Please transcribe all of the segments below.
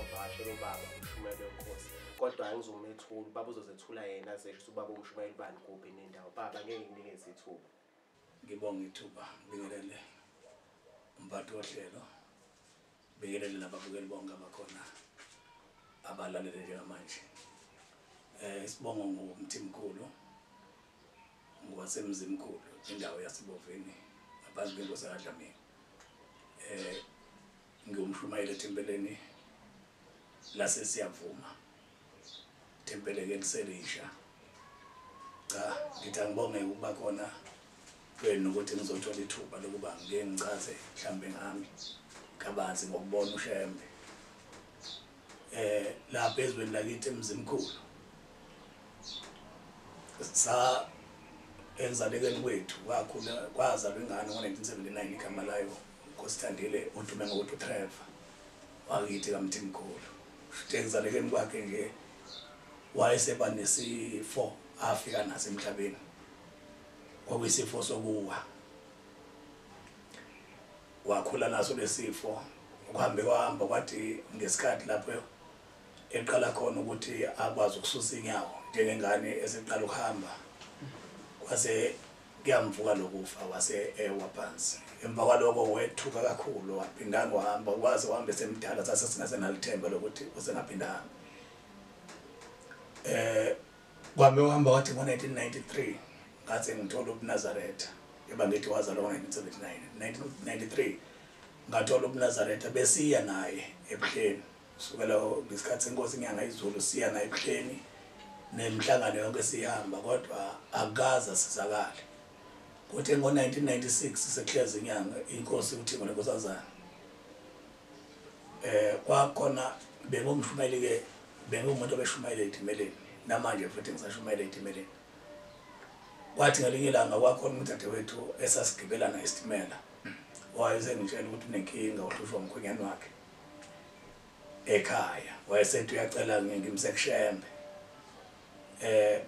ngavakashela ubaba umshumayeli wenkosi kodwa angizomethula ubaba uzozethula yena azesho ubaba umshumayeli bani kuphi nendawo baba ngeke nginikeze ithuba. Ngibonga ithuba bingelele umphathi wohlelo bingelele nababukeli bonke abakhona abalalele njengamanje. Isibongo nguMthimkhulu ngwaseMthimkhulu indawo yaseboveni ngaphansi kwenkosi kaDlamini. Ngumshumayeli ethempeleni lasesiyavuma tempeleke eliselisha. Cha ngithi angibonge ukuba khona kwenu ukuthi ngizothola ithuba lokuba ngike ngichaze mhlambe ngami kabanzi ngokubona uShembe lapha ezweni lakithi eMthimkhulu ekuzalekeni kwethu kwazalwa ingane ngo-1979 igama layo Nkosithandile udume ngokuthi uTrevor wakithi kaMthimkhulu. Ekuzalekeni kwakhe nje wayeseba nesifo afika naso emhlabeni kwakuyisifo sokuwa. Wakhula naso lesifo kwahamba kwathi ngesikhathi lapho eqala khona ukuthi akwazi ukususa inyawo njengengane eseqala ukuhamba kwase kuyamvuka lokufa wase ewa phansi. Emva kwaloko wethuka kakhulu waphindanga wahamba kwaze uhambe semdala sasesingasenalithemba lokuthi usengaphinda. Kwame uhamba wathi ngo-1993 ngathi ngithola uNazaretha eba ngithi wazalwa ngo-1979. 1993 ngathola uNazaretha besiya naye ebuhleni kusukela ngesikhathi senkosi inyanga izulu siya naye ebuhleni nemhlangano yonke sihamba kodwa akaza sizakala. Kuthi ngo-1996 sekuhlezi inyanga inkosi uThixo lenkosazana kwakhona bengumshumayeli ke bengumuntu obeshumayela etimeleni namanje futhi ngisashumayela etimeleni. Kwathi ngelinye ilanga kwakhona umdadewethu esasigibelana isitimela wayesengitshela ukuthi unenkinga uhlushwa umkhwenyana wakhe ekhaya wayesethi uyacela ngimse kuShembe.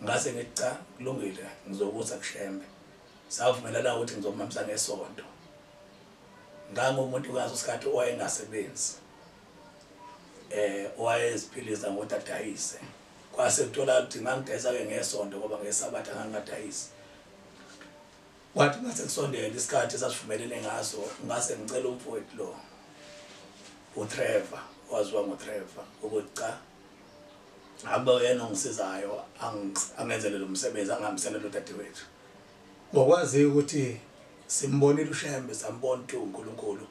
Ngase ngithi cha kulungile ngizokuza kuShembe. Savumelana ukuthi ngizomamisa ngesonto. Ngangumuntu ngaso isikhathi owayengasebenzi owayeziphiliza ngotatayise. Kwase kuthola ukuthi ngangidayisa ke ngesonto ngoba ngesabatha ngangadayisi. Kwathi ngase kusondela isikhathi sasivumelene ngaso ngase ngicela umfowethu lo uTrevor waziwa ngoTrevor ukuthi cha abe yena ongisizayo angenzele lo msebenzi angihambisele lo dadewethu. Ngokwazi ukuthi simbonile uShembe sambona uNkulunkulu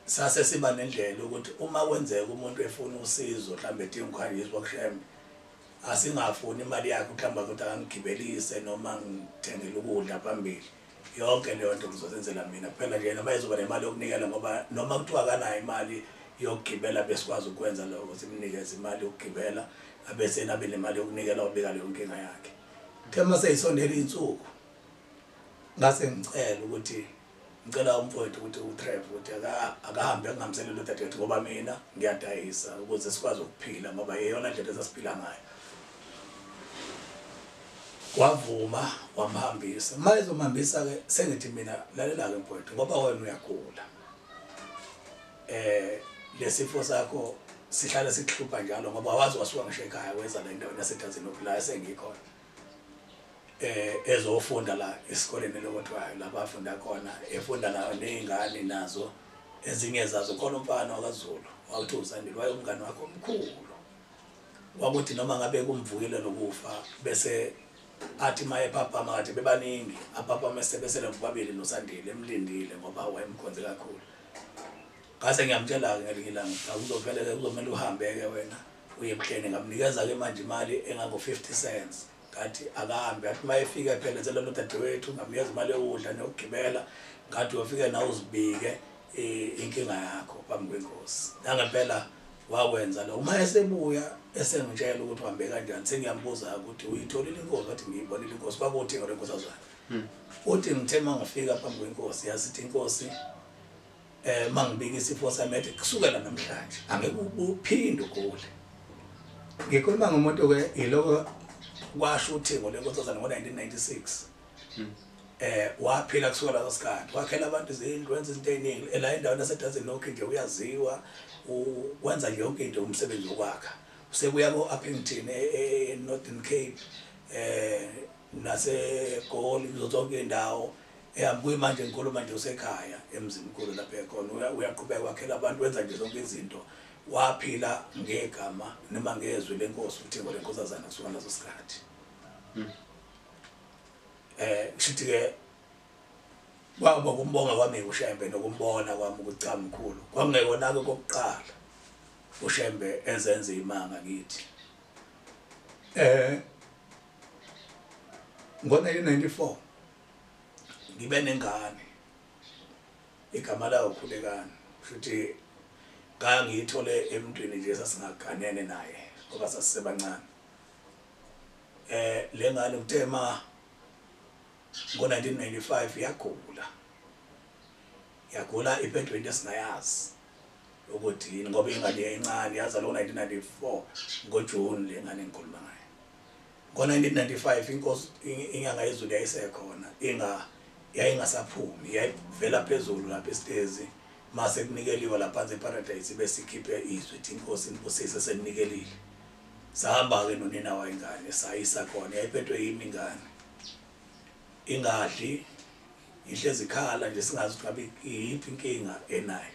sase siba nendlela ukuthi uma kwenzeka umuntu efuna usizo mhlambe edinga ukuhanjiswa kuShembe asingafuni imali yakhe mhlamba ukuthi angigibelise noma ngithengele ukudla phambili. Yonke leyo nto ngizosenzela mina kuphela nje noma izoba nemali yokunikela ngoba noma kuthiwa kanayo imali yokugibela besikwazi ukwenza lokho simnikeze imali yokugibela abese nabe nemali yokunikela ubeka leyo nkinga yakhe. Thema seyisondela insuku ngase ngicela ukuthi ngicela umfowethu ukuthi uTrevor ukuthi akahambe ngihambisele lo dadewethu ngoba mina ngiyadayisa ukuze sikwazi ukuphila ngoba yeyona ndlela esasiphila ngayo. Wavuma wamhambisa mayezomhambisa ke sengithi mina lalela ke mfowethu ngoba wena uyakhula lesifo sakho sihlala sikuhlupha njalo ngoba awazi wasuka ngisho ekhaya weza la endaweni yaseTanzania ophila sengikhona ezofunda la esikoleni lokuthiwayo la bafunda khona efunda la nezingane nazo ezinye zazo khona umfana wakaZulu wakuthi uSandile wayengumngane wakho omkhulu wakuthi noma ngabe kumvukile lokufa bese athi maye papa manje bebaningi apapa mesebesele babili noSandile emlindile ngoba wayemkhonze kakhulu. Ngase ngiyamtshela ngelinye ilanga akuzovele ke kuzomela uhambe ke wena uye ebuhleni ngamnikeza ke manje imali engango 50 cents ngathi akahambe athi mayefika ephelezela lo dadewethu ngamnikeza imali yokudla nokugibela ngathi uyofika nawe uzibike inkinga yakho phambi kwenkosi. Nangempela wakwenza lo uma esebuya esengitshela ukuthi uhambe kanjani sengiyambuza ukuthi uyitholile inkosi wathi ngiyibonile inkosi kwakuthi ngolenkosazana. Uthi ngithema ngifika phambi kwenkosi yasithi inkosi mangibika isifo sami ethi kusukela namhlanje angeke uphinde ugule. Ngikhuluma ngomuntu ke iloko kwasho uThixo lenkosazana ngo-1996 waphila kusukela leso sikhathi wakhela abantu izindlu wenza izinto eziningi la endaweni yasedazini lokho nje uyaziwa wenza nje yonke into umsebenzi wokwakha sekuya ko-Uppington e-Northern Cape naseGoli kuzo zonke indawo kuyimanje ngikhuluma nje usekhaya eMthimkhulu lapha ekhona uyaqhubeka wakhela abantu wenza nje zonke izinto waphila ngegama noma ngezwi lenkosi uThixo lenkosazana kusukela leso sikhathi kushuthi ke kwaba kumbonga kwami uShembe nokumbona kwami ukuthi cha mkhulu kwakungekona ke kokuqala uShembe ezenze imanga kithi ngo-1994 ngibe nengane igama layo Khulekani futhi ngangiyithole emntwini nje sasingaganene naye ngoba sasisebancane le ngane uThema ngo-1995 yagula iphethwe into esingayazi ukuthi yini ngoba ingane encane yazalwa ngo-1994 ngoJuni le ngane engikhuluma ngayo ngo-1995 inkosi inyanga yezulu yayisekhona yayingasaphumi yayivela phezulu lapha esitezi mase kunikeliwe lapha phansi eparadise bese ikhiphe izwi ithi inkosi inibusise senikelile sahamba ke nonina wayingane sayisa khona yayiphethwe yimi ingane ingadli ihlezi ikhala nje singazi ukuthi ngabe iyiphi inkinga enayo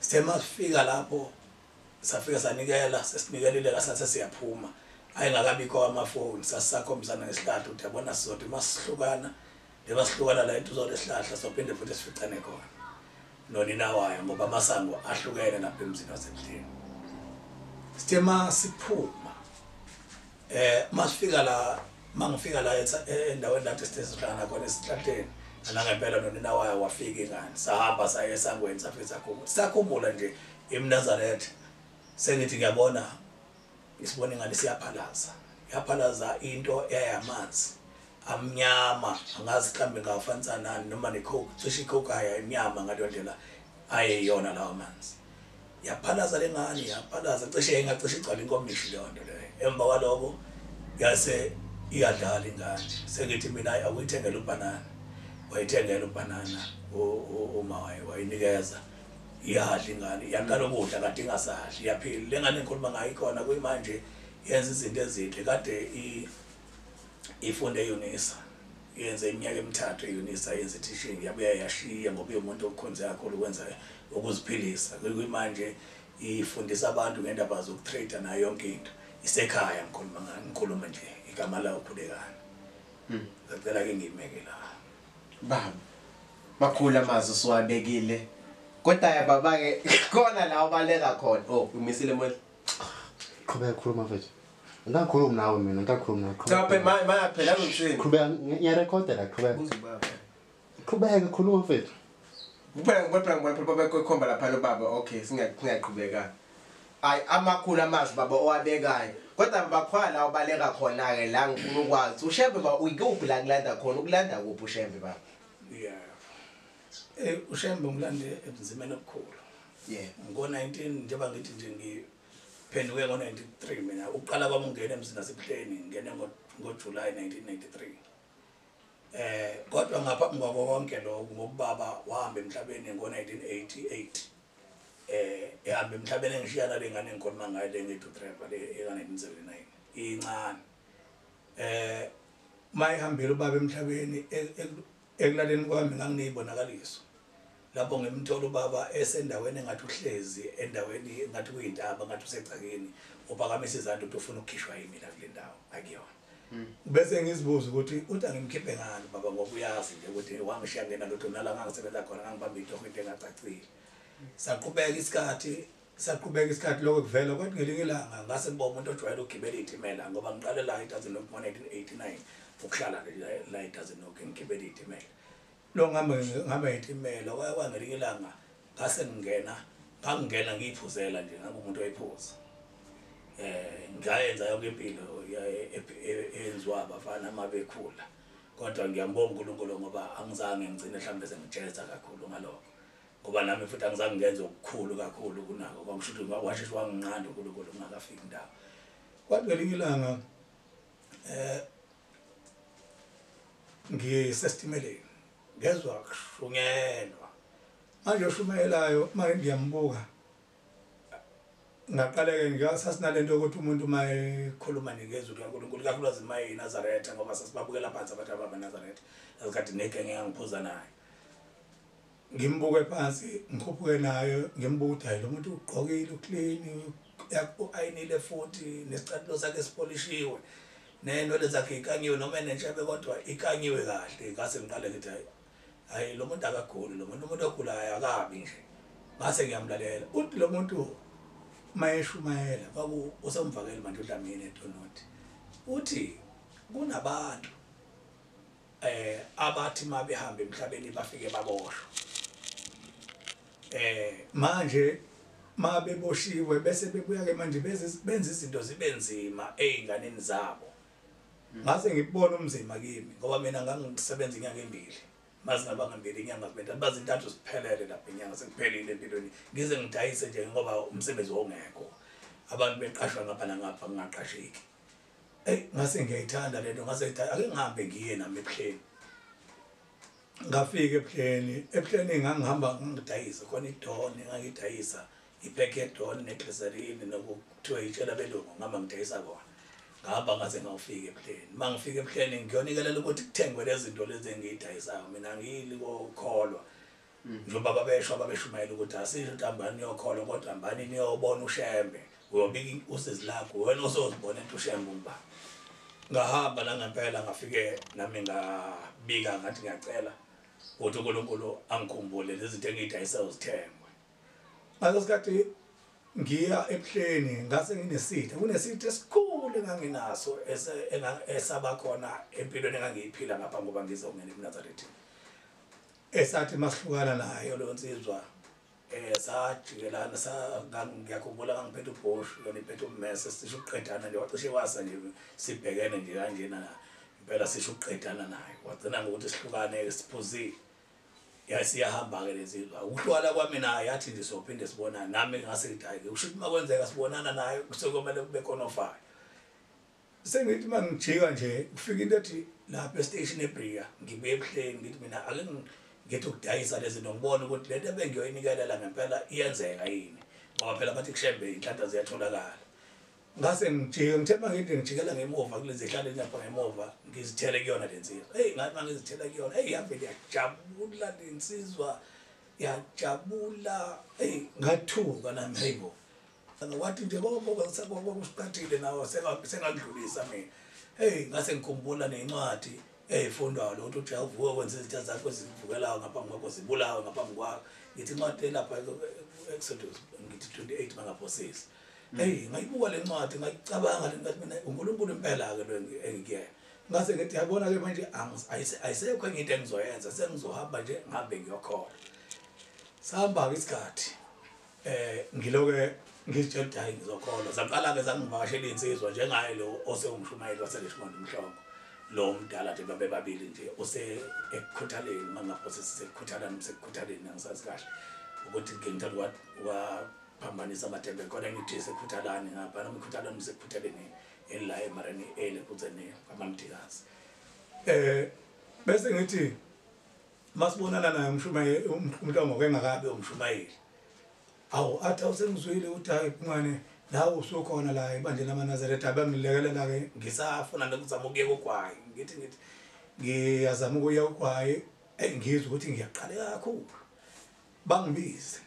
sithema sifika lapho safika sanikela sesinikelile kasathe siyaphuma ayingakabikho amafoni sasakhombisana ngesihlahla ukuthi yabona sizothi masihlukana lebasihlukana la into uzole isihlahla sophinde futhi sificane khona nonina wayo ngoba amasango ahlukene lapha emzini wasemhleni sithema siphuma masifika la mangifika la endaweni lapho sitesihlangana khona esihlahleni nangempela nonina wayo wafika ingane sahamba saye esangweni safisa sakhumbula nje eMnazaretha sengithi ngiyabona isibona ingane siyaphalaza into eyamanzi amnyama angazi mhlambe ngafanisa nani noma necoke cishe icoke ayimnyama ngaleyo ndlela ayeyona lawo manzi yaphalaza lengane yaphalaza cishe ingacishe igcwala inkomishi leyo nto leyo emva kwaloko yase iyadlala ingane sengithi mina awuyithengele ubanana wayithengela ubanana uma wayinikeza iyadla ingane yaqala ukudla kade ingasadli yaphila lengane engikhuluma ngayo ikhona kuyimanje yenza izinto ezinhle kade ifunde eUNisa yenze iminyaka emithathu eUNisa yenza teaching yabuya yashiya ngoba umuntu okukhonza kakhulu ukwenza ukuziphilisa kuyimanje ifundisa abantu ngendaba zokutrade nayo yonke into isekhaya ngikhuluma nje igama layo Khulekani ngicela ke ngimeke la baba makhulu amazwi siwabekile kodwa yababa ke khona la ubaleka khona umisile moya qhubeka khuluma mfethu ngikhuluma nawe mina ngikhuluma nawe cha phela phela ngishini qhubeka ngiyarekhoda la qhubeka qhubeka khuluma mfethu ngibona baba kokhomba lapha lo baba okay singaqhubeka ay amakhulu amazwi baba owabekayo kodwa bakhwala ubaleka khona ke la ngifuna ukwazi uShembe ba uyikuphi la kulanda khona ukulanda kuphi uShembe baba uShembe ngilande ebunzimeni obukhulu ngo-19 njengoba ngithi nje ngiphenduke ngo-93 mina uqala kwami ungena emzini wasebuhleni ngene ngoJulayi 1993 kodwa ngaphambi kwako konke lokho ngobaba wahamba emhlabeni ngo-1988 ehamba emhlabeni engishiyana lengane engikhuluma ngayo le ngithi uTrevor le eka-1979 incane mayihambile ubaba emhlabeni ekulaleni kwami ngangineyibonakaliso lapho ngimthola ubaba esendaweni engathi uhlezi endaweni engathi kuyintaba ngathi usegcakeni uphakamisa izandla ukuthi ufuna ukukhishwa yimina kule ndawo akuyona bese ngizibuza ukuthi uthi angimkhiphe ngani baba ngoba uyazi nje ukuthi wangishiya ngena lutho nala ngangisebenza khona ngangibamba into into engacacile saqhubeka isikhathi lokho kuvela kodwa ngelinye ilanga ngase ngibona umuntu ojwayele ukugibela izitimela ngoba ngiqale la eDazini ngo-1989 ukuhlala la eDazini ngigibela izitimela lo ngihamba ngezitimela kwangelinye ilanga ngase ngangingena ngiyiphuzela nje ngumuntu oyiphuza ngayenza yonke impilo eyenziwa abafana mabekhula kodwa ngiyambonga uNkulunkulu ngoba angizange ngigcine mhlambe sengijeza kakhulu ngalokho ngoba nami futhi angizange ngenze okukhulu kakhulu kunako kwasho ukuthi washeshe wanginqanda uNkulunkulu ngakafiki indawo kodwa ngelinye ilanga ngisestimeleni ngezwe kushunyelwa manje oshumayelayo manje ngiyambuka ngaqaleke ngiyasasinalento ukuthi umuntu mayekhuluma ngezwi kaNkulunkulu kakhulukazi mayiNazaretha ngoba sasibabukela phansi abantu ababeNazaretha azikade neke ngiyangiphuza naye ngimbuke phansi ngikhuphuke nayo ngimbuka ukuthi hayi lo muntu ugqokile uclean ayinile futhi nesicathulo sakhe sipolishiwe nenwele zakhe ikanyiwe noma enentshebe kodwa ikanyiwe kahle ngase ngiqale ngithi hayi lo muntu akaguli lo muntu ogulayo akabi nje ngase ngiyamlalela uthi lo muntu mayeshumayela usemvakeli manje uDlamini eNtonothi uthi kunabantu abathi mabehamba emhlabeni bafike baboshwe manje mabeboshiwe bese bebuya ke manje benza izinto zibenzima einganeni zabo ngase ngibona umzima kimi ngoba mina ngangisebenza inyanga embili mazingaba ngambili inyanga kubenta bazintathu siphelele lapha inyanga sekuphelile empilweni ngize ngidayise nje ngoba umsebenzi wongekho abantu beqashwa ngapha nangapha ngingaqashiki ngase ngiyayithanda lento ngase ake ngihambe ngiye nami ePheni ngafika ePheni ngangihamba ngidayisa khona idoni ngangidayisa ipacket don neglycerine nokuthiwa itshela belungu ngama ngidayisa kona ngahamba ngaze ngawufika ePheni mangifika ePheni ngiyonikelela ukuthi kuthengwe lezi zinto lezi engiyidayisayo mina ngiyili kokholwa njengoba babeshumayela ukuthi asisho ntambani yokholwa kodwa ambani niyobona ushembe uyobika usizi lakho wena osozibona into ushembe umba ngahamba la ngempela ngafike nami ngabika ngathi ngiyacela ukuthi uNkulunkulu angikhumbule lezi zinto engiyidayisayo zithengwe ngasikhathi ngiya ePheni ngase nginesitha kunesitha esikhulu enganginaso esaba khona empilweni engangiyiphila ngapha ngoba ngizongena eNazaretha esathi masihlukana nayo lo nsizwa sajikelana ngiyakhumbula ngangiphethe ubhoshi yona iphethe ummese sisho ukuqedana nje wacishe wasa nje sibhekene nje kanjena impela sisho ukuqedana naye wagcina ngokuthi sihlukane siphuzile yasiyahamba ke lezizwa ukuhlwala kwami naye yathi nje sophinde sibonana nami ngase ngidayike usho ukuthi makwenzeka sibonana naye kusekomele kube khona ofayo sengithi mangijika nje kufika into ethi lapha estation eBria ngibuye ePheni ngithi mina ake ngithi ukudayisa lezi zinto ngibona ukuthi lento ebengiyoyinikelela ngempela iyenzeka yini ngoba phela bathi kushembe inhlanhla ziyatholakala ngase ngijike ngithemba ngithi ngijikela ngemuva kulezi hlale lapha ngemuva ngizithele kuyona lensizwa ngathi mangizithela kuyona yavele yajabula lensizwa yajabula ngathuka nami hayibo ngathi nje ngoba ngisaqhathile nawe sengakudlulisa mina ngase ngikhumbula nencwadi efundwayo lo ukuthi ujavuke kwenza izitha zakho ezivukelayo ngaphambi kwakho zibulawe ngaphambi kwakho ngithi incwadi lapha Exodus ngithi 28 mangaphosisi ngayibuka le ncwadi ngayicabanga lengathi mina uNkulunkulu impela ke lo engikuyena ngase ngithi yabona ke manje ayisekho enye into engizoyenza sengizohamba nje ngihambe ngiyokhola sahamba ke isikhathi ngiloke ngitshela ukuthi hayi ngizokhola zaqala ke zangivakashela insizwa njengaye lo osewumshumayeli waseleshimondo umhlongo lo mdala nje babili nje ekukhuthaleni mangaphosisi sekukhuthalani sekukhuthaleni angisazi kahle ukuthi ngithanda phambanisa amathembe kodwa ngithi sekukhuthalani ngapha noma ikhuthalani sekukhuthaleni la emareni kuzene amamdikazi bese ngithi masibonana naye umshumayeli umuntu ongoke engakabi umshumayeli awu athi awusengizwile ukuthi hayi phungane nawe usukhona la ebandleni lamaNazaretha abangilekelela ke ngisafuna nokuzama ukuye kokwayi ngithi ngiyazama ukuya kokwayi ngizwe ukuthi ngiyaqala kakhulu bangibize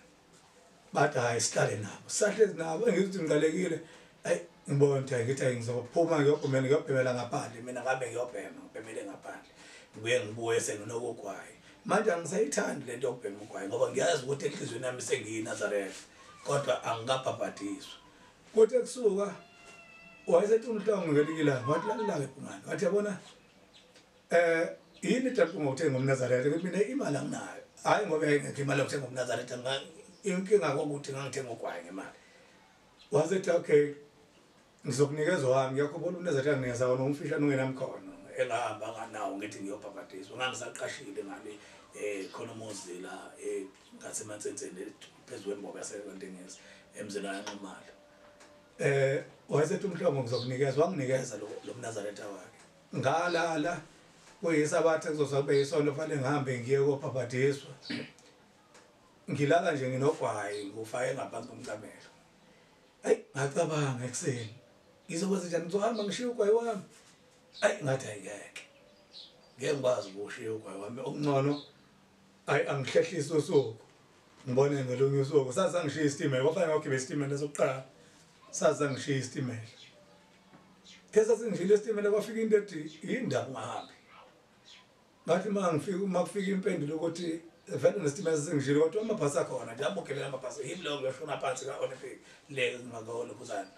bathi hayi sihlale nabo sahlezi nabo engithi ngiqalekile ngibona ukuthi ngithi ngizophuma ngiyobhemela ngaphandle mina ngabe ngiyobhemele ngaphandle ngibuye senginokokwayi manje angisayithandi lento yokubhema ukwayi ngoba ngiyazi ukuthi enhlizweni yami sengiyiNazaretha kodwa angikabhabhadiswa kodwa kusuka wayesethi umhlongo ngelikila wathi lalelake phumani wathi yabona yini tapu ngothenga umNazaretha ukuthi mina imali anginayo hayi ngoba ngeke imali yokuthenga umNazaretha inkinga ukuthi ngangithenga ukwayi ngemali wasethi okay ngizokunikeza wami ngiyakhumbula umNazaretha ngiyaza wona umfishane ungenamkhono engahamba nganawo ngithi ngiyobhabhadiswa ngangisaqashile ngale khona umozila ngaseMatsenseni phezulu kwembobo yaseNtengezi emzini yanqumala wayesethi umhlongo ngizokunikeza wanginikeza lo mNazaretha wakhe ngalala kuyisabatha kuzosabe isonto fanele ngihambe ngiye kophapadiswa ngilala nje nginogwayi ngufake ngaphansi komcamelo ayi ngacabanga ekseni ngizokwenza njani ngizohamba ngishiya ugwayi wami ayi ngathi ayingeke ngeke ukushiya ugwayi wami okungcono ayi angihlehlise usuku ngibone ngelunye usuku sasangishiya isitimela kwafanele ngogibela isitimela sokuqala sasangishiya isitimela kesa singishile isitimela kwafika into ethi yindaba ungahambi ngathi makufika impendulo ukuthi vele nesitimela singishile kodwa amabhasi akhona nje abogela amabhasi yimlo ngiyashona phansi ka Olympic le ngakho kuzana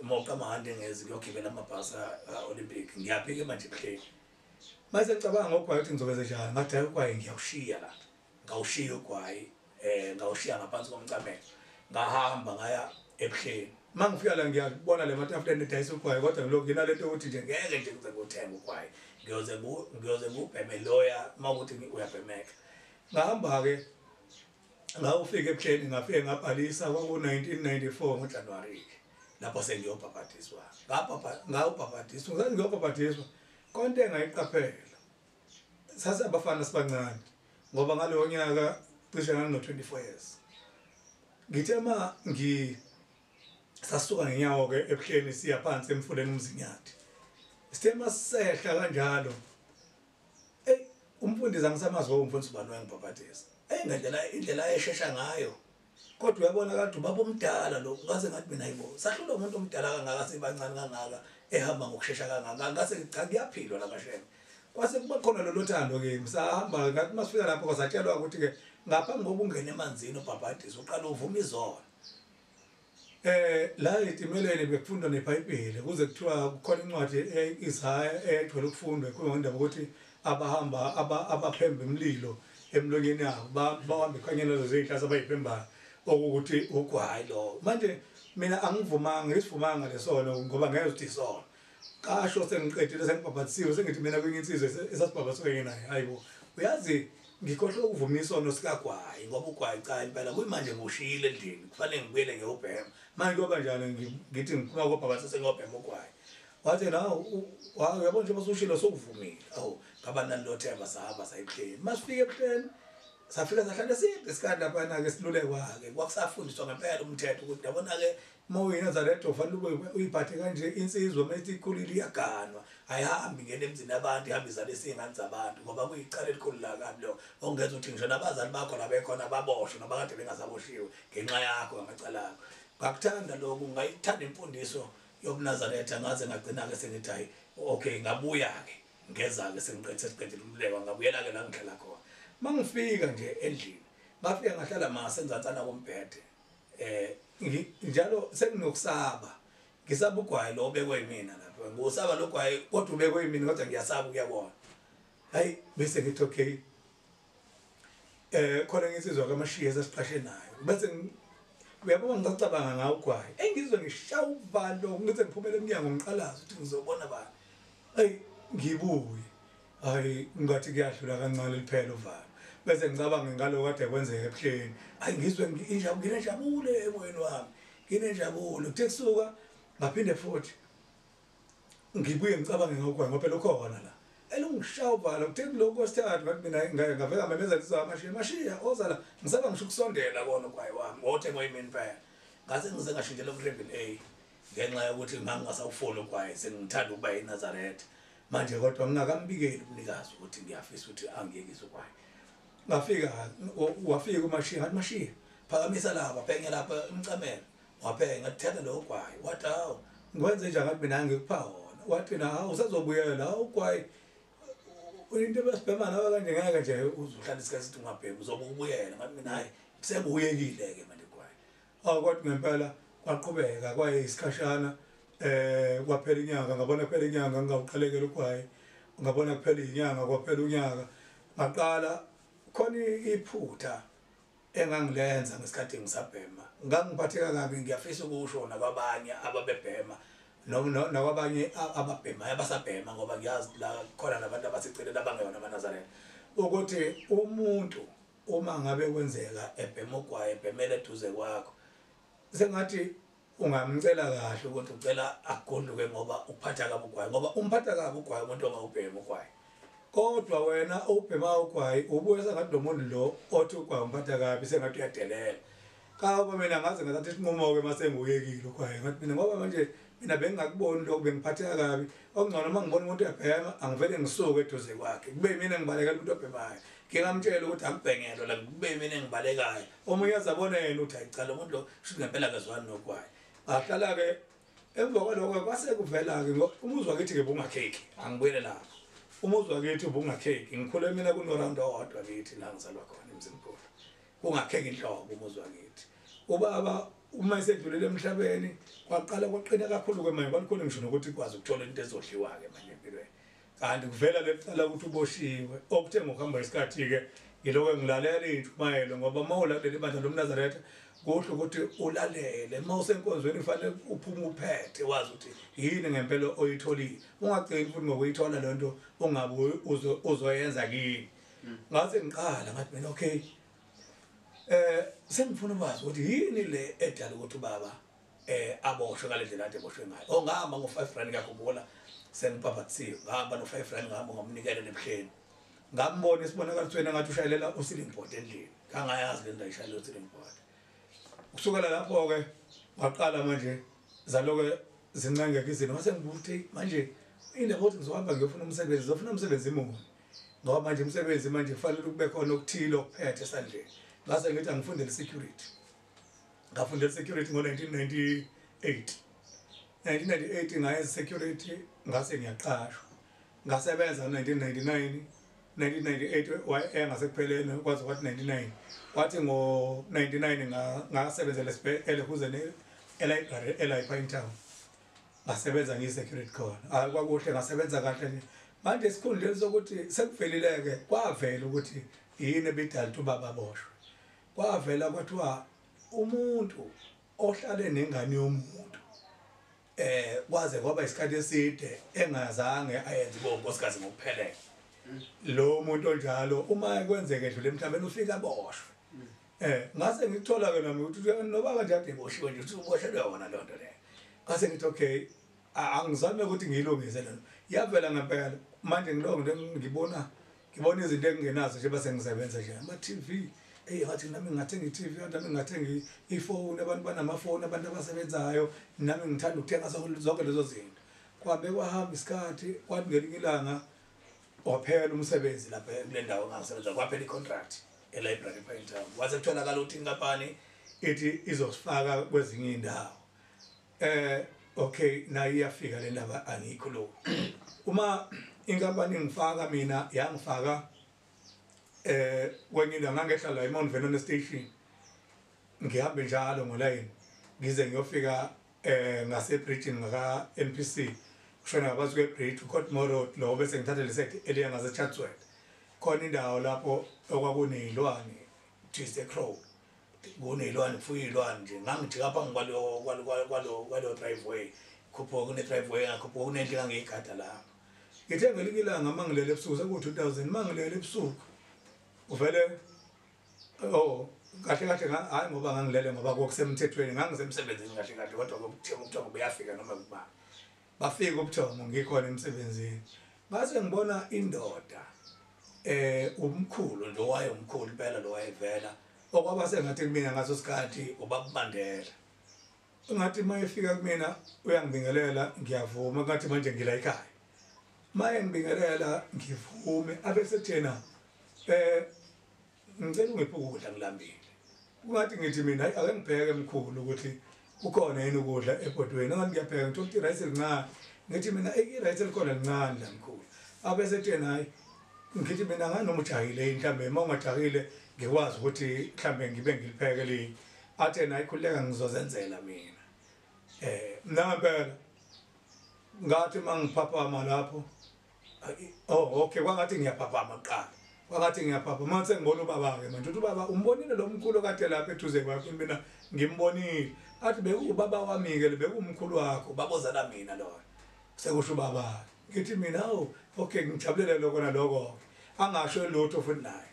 moqa amahande ngezi ngiyogibela amabhasi Olympic ngiyaphika manje ebuhleni mase ngicabanga ngogwayi ukuthi ngizokwenza njani ngathi hayi ugwayi ngiyawushiya la ngawushiya ugwayi ngawushiya ngaphansi komcamelo ngahamba ngaya ebuhleni mangifika la ngiyabona le matafuleni edayisa ugwayi kodwa ngiloko nginalento ukuthi nje ngeke nje ngize ngothenga ugwayi ngiyoze ngubheme loya mawukuthi uyabhemeka ngahamba ke ngawufika ebuhleni ngafike ngabhalisa kwaku 1994 ngoJanuary lapho sengiyobhabhadiswa ngawubhabhadiswa ngathi ngiyobhabhadiswa konke engayiqaphela sase abafana sibancane ngoba ngalowo nyaka cishe ngano 24 years ngithe sasuka ngenyawo ke ebuhleni siya phansi emfuleni umzinyathi sithema sehla kanjalo umfundisi angisamazi umfundisi ubani wangibhabhadisa indlela eshesha ngayo kodwa uyabona kade ubaba omdala lo ngaze ngathi mina hayibo sahlula umuntu omdala kangaka sibancane kangaka ehamba ngokusheshsha kangaka ngase cha kuyaphilwa la masheme kwase kuba khona lo lothando ke sahamba ngathi masifika lapho kwasatshelwa ukuthi ke ngaphambi kokuba ungene emanzini ubhabhadisa uqala uvuma izolo la etimeleni bekufundwa neBhayibheli kuze kuthiwa kukhona incwadi eIsaya eyayithwele ukufundwa kuyindaba ukuthi abahamba abaphembe imlilo emlonyeni yabo bahambe khanyela lezo zihlahla abayiphembayo okuthi ugwayi lo manje mina angivumanga ngisivumanga lesono ngoba ngeke uthi isono kasho sengiqedile sengibhabhathisiwe sengithi mina kwenye insizwe esasibhabhathisiwe naye hayibo uyazi ngikhohlwe ukuvuma isono sikagwayi ngoba ugwayi cha impela kuyimanje ngoshiyile endlini kufanele ngibuyele ngiyobhema manje kuba njani ngithi ngiphuma kobhabhathisa ngiyobhema ugwayi wathi nawo uyabona nje basushilo sokuvumile awu ngaba nani lothemba sahamba sayipheni masifike ebuhleni safika sahlala siphi isikhathi lapha na ke silule kwake kwakusafundiswa ngempela umthetho ukuthi yabona ke mawuyiNazaretha ufanele uyiphathe kanje insizwa methi ikhulile iyaganwa ayihambi ngene emzini abantu ihamba izale singani zabantu ngoba kuyicala elikhulu la kabi lo ongenza ukuthi ngisho nabazali bakho labekhona baboshwe nabakade bengasaboshiwe ngenxa yakho ngamacala akho ngakuthanda lokhu ngayithanda imfundiso yobuNazaretha ngaze ngagcina ke sengithi hayi okay ngabuya ke ngeza ke sengiqedile umleko ngabuyela ke la ngihlala khona mangifika nje endlini ngafika ngahlala mase ngizantsana kombhede njalo senginokusaba ngisaba ugwayi lo obekwe yimina lapho ngosaba lo gwayi kodwa ubekwe yimina kodwa ngiyasaba ukuyabona hayi bese ngithi okay khona ngisizwa kaMashiya sesiqashe nayo bese uyabona ngicabanga ngawo ugwayi engizwe ngishaya uvalo ngithi ngiphumele eminyango ngiqalaza ukuthi ngizobona bani hayi ngibuye hayi ngathi kuyadlula kancane liphela uvalo bese ngicabanga ngalo kade kwenzeka ebuhleni hayi ngizwe nginejabule emoyeni wami nginejabule kuthe kusuka ngaphinde futhi ngibuye ngicabange ngokwayo ngoba lokho khona la elungishaya uvalo kuthe lokho sithathu ngathi mina ngaveka memezela Mashiya ozala ngisaba ngisho ukusondela kona ugwayi wami ngothe ngoyimini phela ngase ngize ngashintshela kuRebel A ngenxa yokuthi ngangingasawufuni ugwayi sengithanda ukuba yiNazaretha manje kodwa ngingakambikeli umnikazi ukuthi ngiyafisa ukuthi angiyekise ugwayi ngafika wafika uMashiya ngathi Mashiya phakamisa lapha bhenge lapha emcamelo wabhenga ngithatha lo ugwayi wathi hawu ngikwenze nje ngathi mina ngikupha wona wathi na hawu usazobuyela ugwayi into besibhema nawe kanje ngeke nje uzohlala isikhathi sithi ungabhema uzobe ubuyela ngathi mina hayi sebuyekile ke manje ugwayi kodwa ngempela kwaqhubeka kwayisikhashana kwaphela inyanga ngabona kuphela inyanga ngingawuqalekela ugwayi ngabona kuphela inyanga kwaphela unyaka ngaqala khona iphutha engangilenza ngesikhathi ngisabhema ngangiphatheka kabi ngiyafisa ukushona kwabanye ababebhema nakwabanye ababhema abasabhema ngoba ngiyazi la khona nabantu abasicelela abangeyona amaNazaretha ukuthi umuntu uma ngabe kwenzeka ebhema ugwayi ebhemela eduze kwakho sengathi ungamcela kahle ukuthi ucela agonduke ngoba uphatha kabi ugwayi ngoba umphatha kabi ugwayi umuntu ongawubhema ugwayi kodwa wena ubhema ugwayi ubuye sengathi nomuntu lo othi ugwayi umphatha kabi sengathi uyadelela kaba mina ngaze ngathi sinqumo ke mase nguyekile ugwayi ngathi mina ngoba manje mina bengingakuboni lokho bengiphatheka kabi okungcono uma ngibona umuntu uyabhema angivele ngisuke eduze kwakhe kube mina ngibalekela umuntu obhemayo ngingamtshela ukuthi akubhengelwe la kube mina ngibalekayo omunye azabona yena uthi ayicala umuntu lo shuthi ngempela kezwani nogwayi ahlala ke emva kwalokho kwase kuvela ke umuzwa kithi ke bungakheki angibuyele lapho umuzwa kithi ubungakheki ngikhule mina kunoRound owodwa kithi la ngizalwa khona eMthimkhulu kungakheki inhlobo umuzwa kithi ubaba uma esedlulile emhlabeni kwaqala kwaqina kakhulu kwemanje kwalikhona ngisho nokuthi ikwazi ukuthola into ezodliwa ke manje empilweni kanti kuvela lecala ukuthi uboshiwe okuthe ngokuhamba isikhathi ke ngiloko ngilalela intshumayelo ngoba mawulalela ibandla loMnazaretha kuhle ukuthi ulalele mawusenkonzweni kufanele uphume uphethe wazi ukuthi yini ngempela oyitholile ungagcini futhi ngokuyithola lento ongabe uzoyenza kini ngase ngiqala ngathi mina okay sengifuna ukwazi ukuthi yini le edala ukuthi ubaba aboshwe ngalendlela ade boshwe ngayo ongahamba ngo5 rand yakhumbula sengipaphathisiwe ngihamba no5 rand ngihamba ngomnikelo ebuhleni ngambona isibonakalisweni ngathi ushayelela uceiling board endlini kangayazi le nto ayishayela uceiling board kusukela lapho ke waqala manje zaloke zincengeke izinto mase ngibuthi manje indaba ukuthi ngizohamba ngiyofuna umsebenzi imuni ngoba manje umsebenzi manje kufanele kube khona okuthile okuphethe esandleni ngase ngithi angifundele security ngafundela security ngo1998 ngaye security ngase ngiyaqashwa ngasebenza ngo1998 wayengasekupheleni kwaze kwathi 99 wathi ngo99 ngasebenzela esibhedlela kuze ne-library elapha in-town ngasebenza ngi-security khona kwakuhle ngasebenza kahle nje manje esikhundleni sokuthi sekuvelileke kwavela ukuthi yini ebidala ukuthi ubaba aboshwe kwavela kwathiwa umuntu ohlale nengane yomuntu kwaze kwaba isikhathi eside engazange ayenze bonkosikazi ngokuphelele lo muntu onjalo uma kwenzeke edlule emhlabeni ufika aboshwe ngase ngithola ke nami ukuthi noba kanje ade boshiwe nje uthi uboshelwe wona lo nto le ngase ngithi okay angizame ukuthi ngiyilungise lento yavela ngempela manje ngilonke ngibona izinto engingenazo nje base ngisebenza nje ama TV ngathi nami ngingathenga iTV nami ngingathenga ifone abantu banamafoni abantu abasebenzayo nami ngithanda ukuthenga zonke lezo zinto kwabe kwahamba isikhathi kwathi ngelinye ilanga waphela umsebenzi lapha kule ndawo ngasebenza kwaphela icontract e-library painter waze kutholakala ukuthi inkampani ithi izosifaka kwezinye indawo okay nayo iyafika le ndaba angikhuluma uma inkampani ingifaka mina yangifaka kwenye indawo ngangehlala eMount Vernon station ngihambe njalo ngoline ngize ngiyofika ngasebridging ngaka NPC kushona ngabazi kwebridge uCotmore Road lo bese ngithatha lesect eliya ngase Chatsworth khona indawo lapho okwakunezilwane Tuesday Crow kunezilwane kufuya izilwane nje ngangijika phambi kwalo driveway khupho kune driveway ngakhupho kunento engangeyigada lapho ngithe ngelinye ilanga mangilele ebusuku seku2000 mangilele ebusuku uvele kahle hayi ngoba ngangilele ngoba kokusemthethweni ngangisemsebenzini kahle kodwa kuthiwa ubuyafika noma kuba bafika ubuthongo ngikhona emsebenzini ngase ngibona indoda umkhulu nje wayemkhulu impela lo wayevela okwaba sengathi kumina ngaso sikhathi ubabandela ngathi mayefika kumina uyangibingelela ngiyavuma ngathi manje ngila ekhaya maye ngibingelela ngivume abesethena ngicela ungiphe ukudla ngilambile ngathi ngithi mina ake ngibheke emkhulu ukuthi ukhona yini ukudla ebhodweni ngathi ngiyabheka ngithola irice elincane ngithi mina irice elikhona lincane la mkhulu abesethena hayi ngithi mina nganoma ujahile mhlambe uma ungajahile ngikwazi ukuthi mhlambe ngibe ngilipheke li athe nayi khuleka ngizozenzela mina ngempela ngathi mangiphaphama lapho okay kwangathi ngiyaphaphama kuqala kwangathi ngiyaphaphama manje ngibona ubaba ke manje uthi ubaba umbonile lo mkhulu kade lapha eduze kwakhe mina ngimbonile athi bekubaba wami ke bekumkhulu wakho babozana mina lo sekusho ubaba ngithi mina okay ngijabulele lokho naloko angasho lutho futhi naye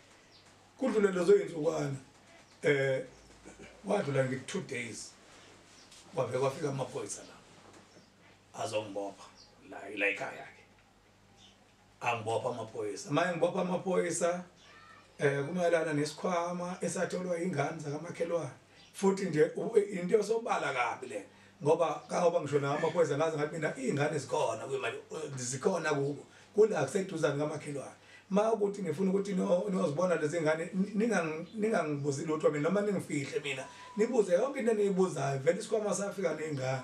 kudlule lezo insukwana wadlula ngi2 days kwafika amaphoyisa la azongibopha la ekhaya yakhe angibopha amaphoyisa manje ngibopha amaphoyisa kumayelana nesikhwama esatholwa ingane zakamakhelwane futhi nje into yosobala kabi le ngoba kangoba ngisho na amaphoyisa ngaze ngathi mina izingane zikhona kwimali zikhona kubo kula kuseduzane kamakhelwane ma ukuthi ngifuna ukuthi nozibona lezi ngane ningangibuzi lutho mina noma ningifihle mina nibuze yonke into eniyibuzayo vele isikhwama safika nezingane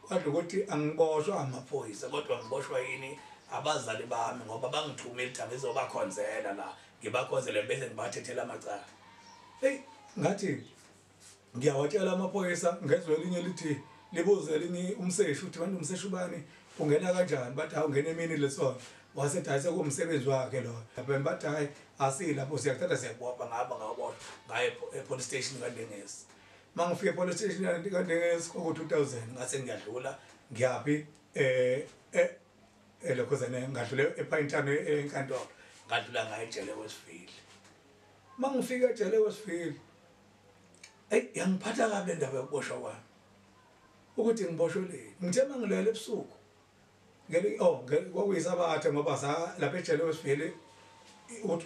kodwa ukuthi angiboshwa amaphoyisa kodwa ngiboshwa yini abazali bami ngoba bangithuma elithanga izobakhonzela la ngibakhonzele bese ngibathethela amacala hey ngathi ngiyawatshela amaphoyisa ngezwe elinye lithi libuze elinye umseshi uthi manje umseshi ubani ungena kanjani bathi awungena emini lesona wasethi ayisekumsebenzi wakhe lo lapha bathi hayi asilapho siyakuthatha siyabopha ngaboshwa ngaye police station kaNdengezi mangifike police station kaNdengezi ngo2000 ngase ngiyadlula ngiyapi elokhozana ngadlule ePhayintana enkantolo ngadlula ngaye ejele wesifile mangifika ejele wesifile yangiphatha kabi le ndaba yokuboshwa kwami ukuthi ngiboshwe le ngithe mangilele ebusuku kwakuyisabatha ngoba lapha ejele wesifile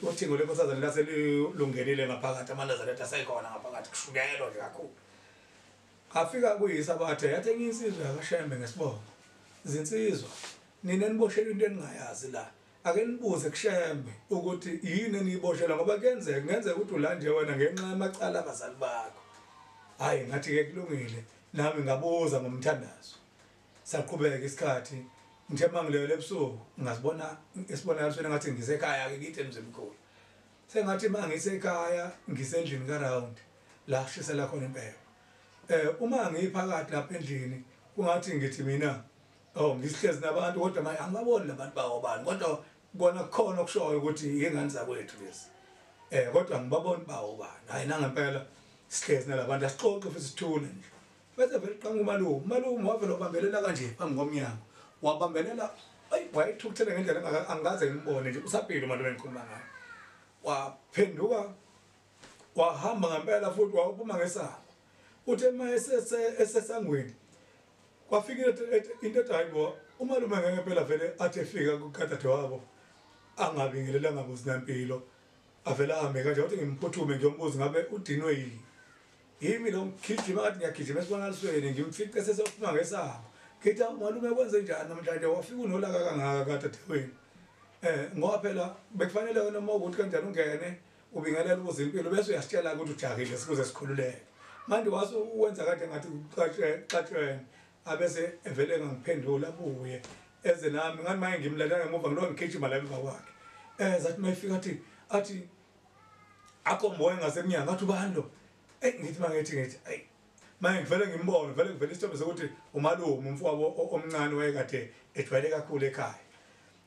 uthingo lenkosazana laselilungelile ngaphakathi amaNazaretha asekhona ngaphakathi kushukelwa nje kakhulu ngafika kuyisabatha yathi ngiyinsizwa yakashembe ngesibongo izinsizwa nina niboshela into eningayazi la ake nibuze kushembe ukuthi yini eniyiboshela ngoba kuyenzeka ukuthi ula nje wena ngenxa yamacala abazali bakho hayi ngathi ke kulungile nami ngabuza ngomthandazo saqhubeka isikhathi ngithe mangilele ebusuku ngazibona esibonakala sona ngathi ngisekhaya ke kithi Mthimkhulu sengathi mangisekhaya ngisendlini kaRound la shisela khona impepho uma ngiphakathi lapha endlini kungathi ngithi mina ngisihlezi nabantu kodwa manje angibaboni labantu bawobani kodwa kona kukhona okushoyo ukuthi ingane zakwethu lezi kodwa ngibaboni bawobani hayi nangempela sihlezi nalabantu asixoxe futhi sithule nje bese vele qanga umalume wavela ubambelela kanje phambi komnyango wabambelela wayithukuthela ngendlela angaze ngibone nje usaphila umalume engikhuluma ngayo waphenduka wahamba ngempela futhi waphuma ngesango uthe esesangweni kwafika into ethi hayibo umalume ngeke phela vele athi efika kukadade wabo angabingelela ngabuzi nampilo avela ahambe kanje wathi ngimphuthume ngiyombuza ngabe udinwe yimi lo ngigijima ngathi ngiyagijima esibonakalisweni ngimfice sesophuma ngesango ngithi umalume kwenze njani namhlanje wafika unolaka kangaka kadade wenu ngoba phela bekufanele wena uma ukuthi kanjani ungene ubingelela ubuze impilo bese uyasitshela ukuthi ujahile sikuze sikhululeke manje wasuwenza kade ngathi uxatshweni abese evele ngangiphendula buye eze nami ngani manje ngimlalela ngemuva ngilo ngigijima la emva kwakhe zathi mayifika athi akho moya ngasemnyango athi ubani lo ngithi mangithi ayi manje ngivele ngimbone vele kuvela isithombe sokuthi umalume umfowabo omncane wayekade ejwayele kakhulu ekhaya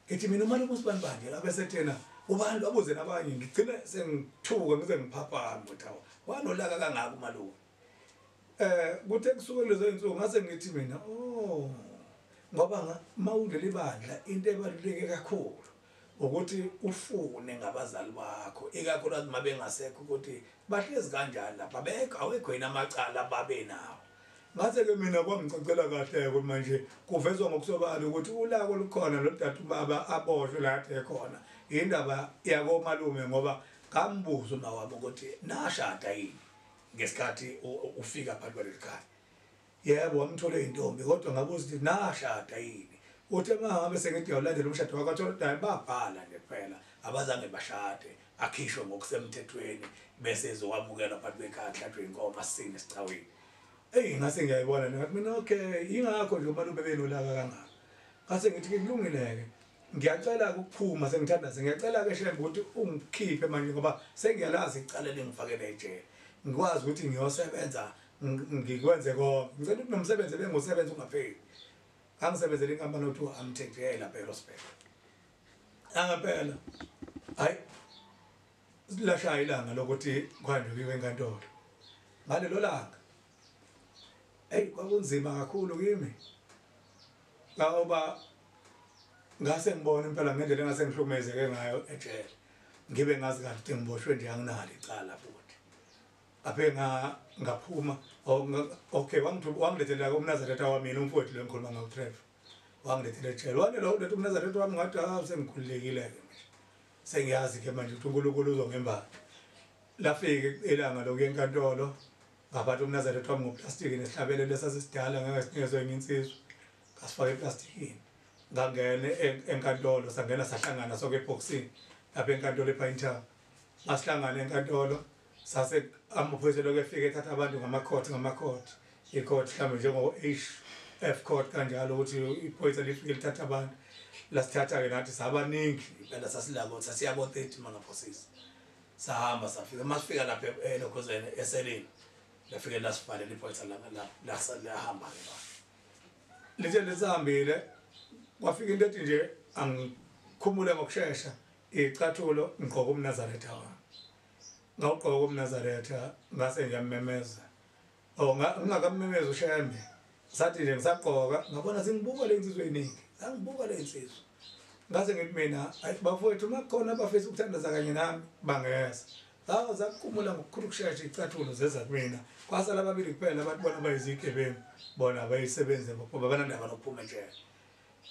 ngithi mina umalume usibani banje abese thena ubani abuze nabanye ngigcine sengithuka ngize ngiphaphama ukuthi hawo wanolaka kangaka umalume kuthe kusuke lezo insuku ngase ngithi mina ngoba mawuleli bandla into ebaluleke kakhulu ukuthi ufune ngabazali bakho ikakhulukazi mabengasekho ukuthi bahlezi kanjani lapha awekho yena amacala babe nawo ngase ke mina kwangicocela kahle ukuthi manje kuvezwa ngokusobala ukuthi ulako lukhona lodade ubaba aboshwe la athe khona indaba yako malume ngoba ngambuza uma wami ukuthi nashada yini ngesikhathi ufika phakathi kwalekhaya yebo wamthola intombi kodwa ngabuza ukuthi nashada yini uthe mangabe sengithi uyalandela umshado wakho kodwa babhala nje kuphela abazange bashade akhishwe ngokusemthethweni bese ezokwamukela phakathi kwekhaya hlatshwe inkomo asine sicaweni ngase ngiyayibona ngathi mina okay ingakho nje umalume benolaka kangaka ngase ngithi kulungileke ngiyacela ukuphuma sengithandaza ngiyacela ke shembe ukuthi ungikhiphe manje ngoba sengiyalazi icala lengifakele ejele ngikwazi ukuthi ngiyosebenza ngikwenze konke ngicela ukuthi nomsebenzi bengosebenza ungapheli angisebenzele inkampani othiwa amthekhe lapha eRosberg angempela hayi silashaya ilanga lokuthi kwandukiwe enkantolo ngalelo langa kwakunzima kakhulu kimi ngoba ngase ngibone impela ngendlela engase ngihlukumezeke ngayo ejele ngibe ngazi kahle ukuthi ngiboshwe nje anginalo icala futhi aphe ngaphuma okay wangilethela uNazaretha wami umfowethu lo ngikhuluma ngawo Trevor wangilethela ejele wane lo lethu uNazaretha wami ngathi sengikhululekile ke manje sengiyazi ke manje ukuthi uNkulunkulu uzongemba lafike elanga lokuyenkantolo ngabantu uNazaretha wami ngoplastic nesihlabele lesasidala ngangesinikezwe nginsizwa ngasifaka eplastikini ngangena enkantolo sangena sahlangana sonke eboxini lapha enkantolo ePinetown masihlangana enkantolo sase amaphoyisa lokufika ethatha abantu ngamacourt icourt mhlawumbe njengo HF court kanjalo ukuthi iphoyisa lifike lithatha abantu lasithatha ke nathi sabaningi phela sasilabo sasiyabo 30 mangaphosisi sahamba safika masifika lapha enokhozeni eseleni lafike lasivalela iphoyisa la hamba ke lithe lisihambile kwafika into ethi nje angikhumule ngokusheshsha icathulo ngigqoka uMnazaretha wami ngawugqoka uMnazaretha ngase ngiyamemeza ngingakamemeza ushembe sathi nje ngisagqoka ngabona sengibuka lensizwe eningi angibuka lensizwe ngase ngithi mina bafowethu makhona abafisa ukuthandaza kanye nami bangeza zakukhumula ngokukhulu ukusheshsha icathulo zeza kumina kwasala ababili kuphela abantu bona bayizigebengu bona bayisebenze ngoba banandaba nokuphuma nje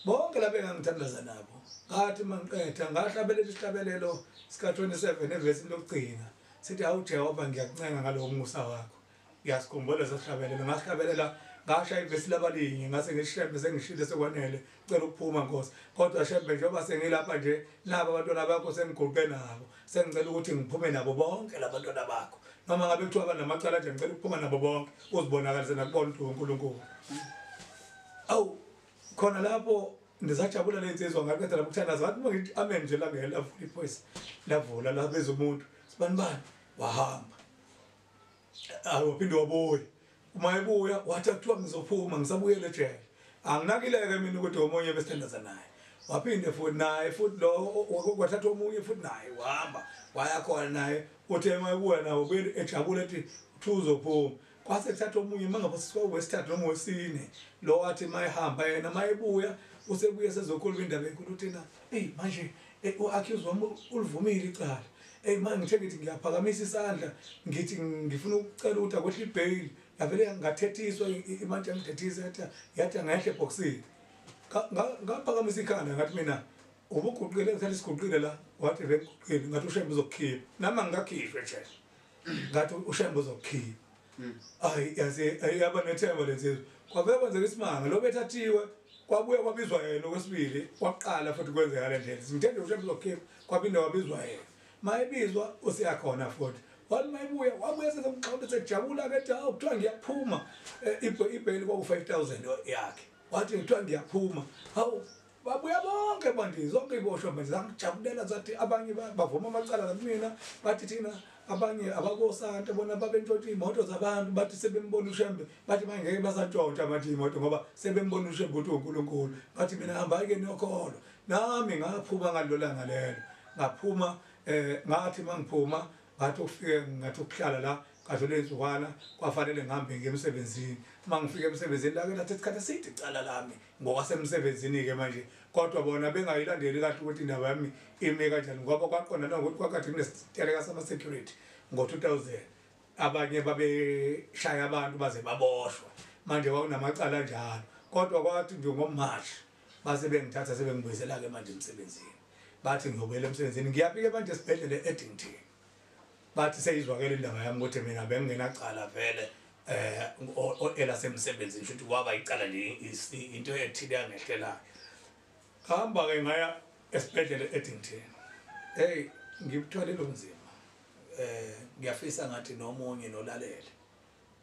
bonke lapha engangithandaza nabo ngathi mangiqedha ngahlabelela isihlabelelo sika 27 evesini lokugcina sithi hawu Jehova ngiyakuncenga ngalowo musa wakho ngiyasikhumbula sesihlabelelo ngasihlabelela ngasha ivesi labalingi ngase ngishembe sengishile sekwanele cela ukuphuma Nkosi kodwa shembe njengoba sengilapha nje laba abantwana bakho sengiguqe nabo sengicela ukuthi ngiphume nabo bonke labantwana bakho noma ngabe kuthiwa banamacala nje ngicela ukuphuma nabo bonke uzibonakalise nakubona uNkulunkulu awu khona lapho ndizajabula lensizwa ngaqeda lapho kuthandaza ngathi mangithi amen nje la ngela vula iphoyisa lavula la beza umuntu sibanibani wahamba awuphinde wabuya uma ebuya wathi kuthiwa ngizophuma ngisabuyele ejele anginakileke mina ukuthi omunye besithandaza naye waphinde futhi naye futhi lo kwathatha omunye futhi naye wahamba waya khona naye uthe uma ebuya nawo buye ejabula ethi uzophuma kwase kuthatha omunye mangabe siswesithathu noma wesine lo wathi mayihamba yena mayebuya usebuye sezokhuluma indaba enkulu uthina manje u-accused wami ulivumile icala manje ngithe ngithi ngiyaphakamisa isandla ngithi ngifuna ukucela ukuthi akwehle ibail yavele ngathethiswa imanje ngithethisa yathi angehle eboxini ngaphakamisa ikhanda ngathi mina ubuguqile ngithatha isiguqile la wathi vekuqile ngathi ushembe uzokukhipha nami ngingakhishwe nje ngathi ushembe uzokukhipha yazi yaba nethemba lensizwe kwavele kwenzeka isimanga lo bethathiwe kwabuye kwabizwa yena okwesibili waqala futhi kwenzeka le ndlela ngithende ushembe uzokukhipha kwaphinde wabizwa yena mayibizwa usiyakhona futhi wathi mayibuya wabuye sezomxhawula sejabula ke hawu kuthiwa ngiyaphuma ibail kwaku 5000 yakhe wathi kuthiwa ngiyaphuma hawu babuya bonke manje zonke iboshwa manje zangijabulela zathi abanye bavuma amacala kumina bathi thina abanye abakosanta bona babentshontsha imoto zabantu bathi sebembona ushembe bathi mangeke basantshontsha manje imoto ngoba sebembona ushembe ukuthi uNkulunkulu bathi mina hamba ke niyokholo nami ngaphuma ngalolanga lelo ngaphuma ngathi mangiphuma ngathi ufike ngathi ukuhlala la kadlule izukwana kwafanele ngihambe ngemsebenzini mangifike emsebenzini la ke lathi isikhathi sithi icala lami ngoba semsebenzini ke manje kodwa bona bengayilandeli kahle ukuthi indaba yami ime kanjani ngoba kwaqonda ukuthi kwakade kunesiteleka sama security ngo2000 abanye babeshaya abantu baze baboshwa manje kwakunamacala njalo kodwa kwathi nje ngoMarch base bengithatha sebengibuyisela ke manje emsebenzini bathi ngiyobuyela emsebenzini ngiyafika manje esibhedlela eEdington bathi seyizwakela indaba yami ukuthi mina bengingenacala vele elasemsebenzini futhi kwaba icala nje into ethile yangehlelayo hamba ke ngaya esibhedlela eEdington ngibuthola lonzima ngiyafisa ngathi nomunye nolalele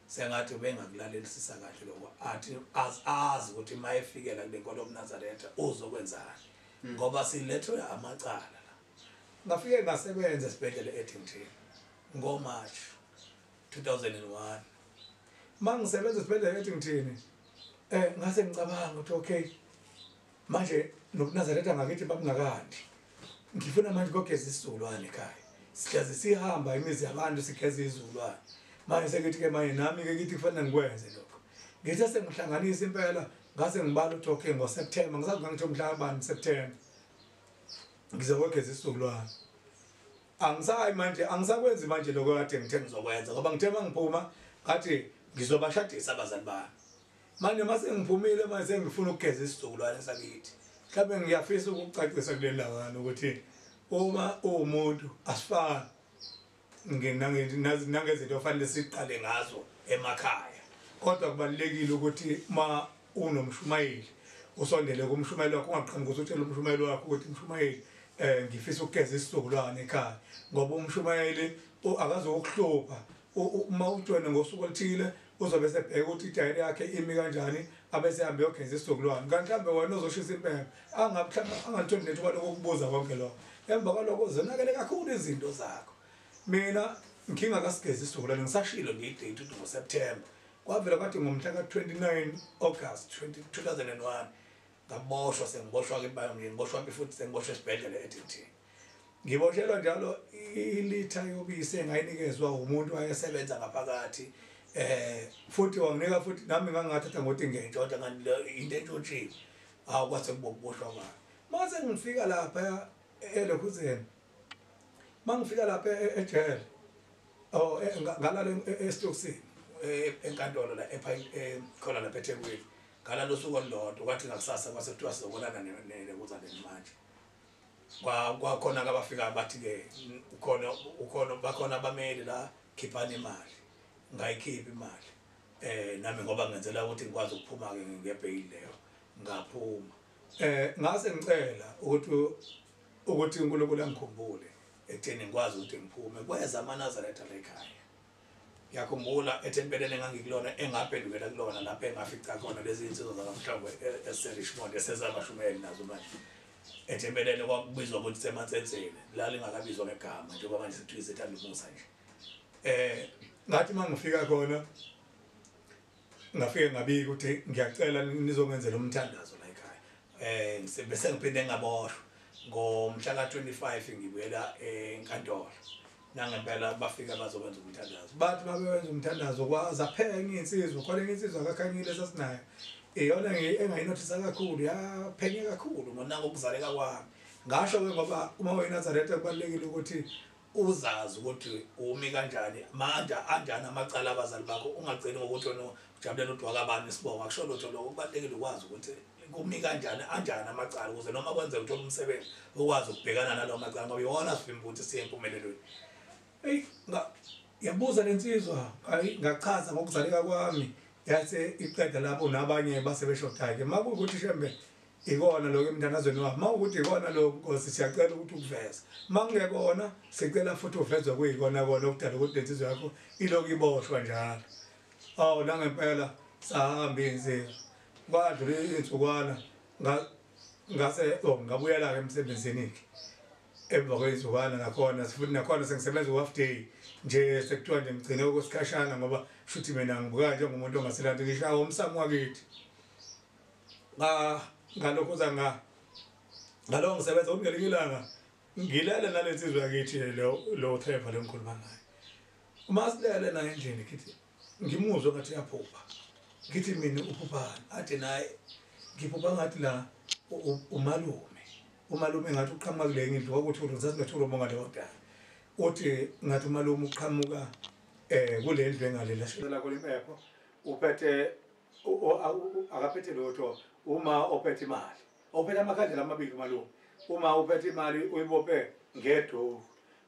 sengathi bengakulalela kahle lokho athi azi ukuthi mayefikela kule nkolo uNazaretha uzokwenzani ngoba silethwe amacala la ngafike ngasebenza esibhedlela eEdington ngoMarch 2001 mangisebenza esibhedlela eEdington ngase ngicabanga ukuthi okay manje nokuNazaretha ngakithi babungakandi ngifuna manje kokugeza isizulwane ekhaya sihlaze sihamba imizi yabantu sigeza izulwane manje sengithi ke manje nami ke kithi kufanele ngikwenze lokho ngithi sengihlanganisa impela ngase ngibala ukuthi okay ngoSeptember ngisazi ngithi umhla kabani September ngizokugeza isizulwane angisayi manje angisakwenzi manje lokho kade ngithe ngizokwenza ngoba ngithe mangiphuma ngathi ngizobashadisa abazali bami manje mase ngiphumile mase ngifuna ukugeza isizukulwane sakithi mhlawumbe ngiyafisa ukucacisa kuleli lawani ukuthi uma umuntu asifani nangezinto ofanele siqale ngazo emakhaya kodwa kubalekile ukuthi ma unomshumayeli usondele kumshumayeli wakho ungaqhamuki utshela umshumayeli wakho ukuthi mshumayeli ngifisa ukugeza isizukulwane ekhaya ngoba umshumayeli akazokuhlupha uma ujone ngosuku oluthile uzobe sebheka ukuthi idayari yakhe imi kanjani abese hambe yogeza isizukulwane kanti mhlawumbe wena uzoshisa impembe angalitholi nethuba lokukubuza konke lokho emva kwalokho zonakele kakhulu izinto zakho mina ngingakasigezi isizukulwane ngisashilo ngidate ukuthi ngoSeptember kwavela kwathi ngomhla ka-29 August 2001 ngaboshwa sengiboshwa ke ngiboshwa futhi sengiboshwa esibhedlela eDenton ngiboshelwa njalo ilitha yobisi engayinikezwa umuntu wayesebenza ngaphakathi futhi wanginika futhi nami ngangathatha ngothi ngentshontshwa ngani into entshotshiwe kwase kuboshwa kwayo mase ngifika lapha eLokhuzeni mangifika lapha ejele ngalala eStoksini enkantolo la khona lapha eThekwini ngalala usuku olulodwa kwathi ngakusasa kwase kuthiwa sizobonana neKuzaneni manje kwakhona abafika bathi ke bakhona abameli la khiphana imali ngayikhipha imali nami ngoba ngenzela ukuthi ngikwazi ukuphuma ke ngebail leyo ngaphuma ngase ngicela ukuthi uNkulunkulu angikhumbule ekutheni ngikwazi ukuthi ngiphume kweza amaNazaretha la ekhaya ngiyakhumbula ethempeleni engangikulona engaphendukela kulona lapha engafica khona lezi insizwa zakamhlawumbe eseRichmond esezabashumayeli nazo manje ethempeleni kwakubizwa ukuthi semansenseni la lingakabizwa ngegama njengoba manje sithi izithanda umusa nje ngathi mangifika khona ngafike ngabika ukuthi ngiyacela nizongenzela umthandazo la ekhaya bese ngiphinde ngaboshwa ngomhla ka-25 ngibuyela enkantolo nangempela bafika bazokwenza umthandazo bathi babenza umthandazo kwazaphenga insizwa khona insizwa akakhanyile sasinayo iyona engayinothisa kakhulu yaphenye kakhulu ngonanga ukuzaleka kwami ngasho ke ngoba uma weNazaretha kubalekile ukuthi uzazi ukuthi umi kanjani manje anjani amacala abazali bakho ungagcini ngokuthi wena ujabulela udwaka abani isibonga akusho lutho lokho kubalekile ukwazi ukuthi kumi kanjani anjani amacala ukuze noma kwenze uthola umsebenzi ukwazi ukubhekana nalawo macala ngoba yona sivimba ukuthi siye empumelelweni yabuza lensizwa ngachaza ngokuzaleka kwami yathi iqeda lapho nabanye basebeshodayo ke makuwukuthi shembe ikona lokho emntanazweni wami mawukuthi ikona lokho Nkosi siyacela ukuthi ukuveze mangekona sicela futhi uvezwe kuyikona kona okudala ukuthi lensizwa yakho ilokhu iboshwa njalo nangempela sahamba insizwa kwadlula insukwana ngase ngabuyela ke emsebenzini ke emva kwezukwana nakhona futhi nakhona sengisebenza u-half day nje sekuthiwa nje ngigcine ukusikhashana ngoba shuthi mina ngibuka njengomuntu ongaselandi ngishawa umsamo wakithi ngalokho ngalo ngisebenza ngelinye ilanga ngilele nalensizwa yakithi lo driver lengikhuluma ngayo uma silele naye endlini ngithi ngimuzwe ngathi yaphupha ngithi mina uphuphana athi naye ngiphupha ngathi la umalume ngathi uqhamuka kule ngindlu ukuthi uzasingathula umonga leyo dala uthi ngathi umalume uqhamuka kule ndlu engalela shela kule impepho uphethe akaphethe lotho uma ophethe imali ophethe amakhandlela amabili umalume uma uphethe imali uyibophe ngedo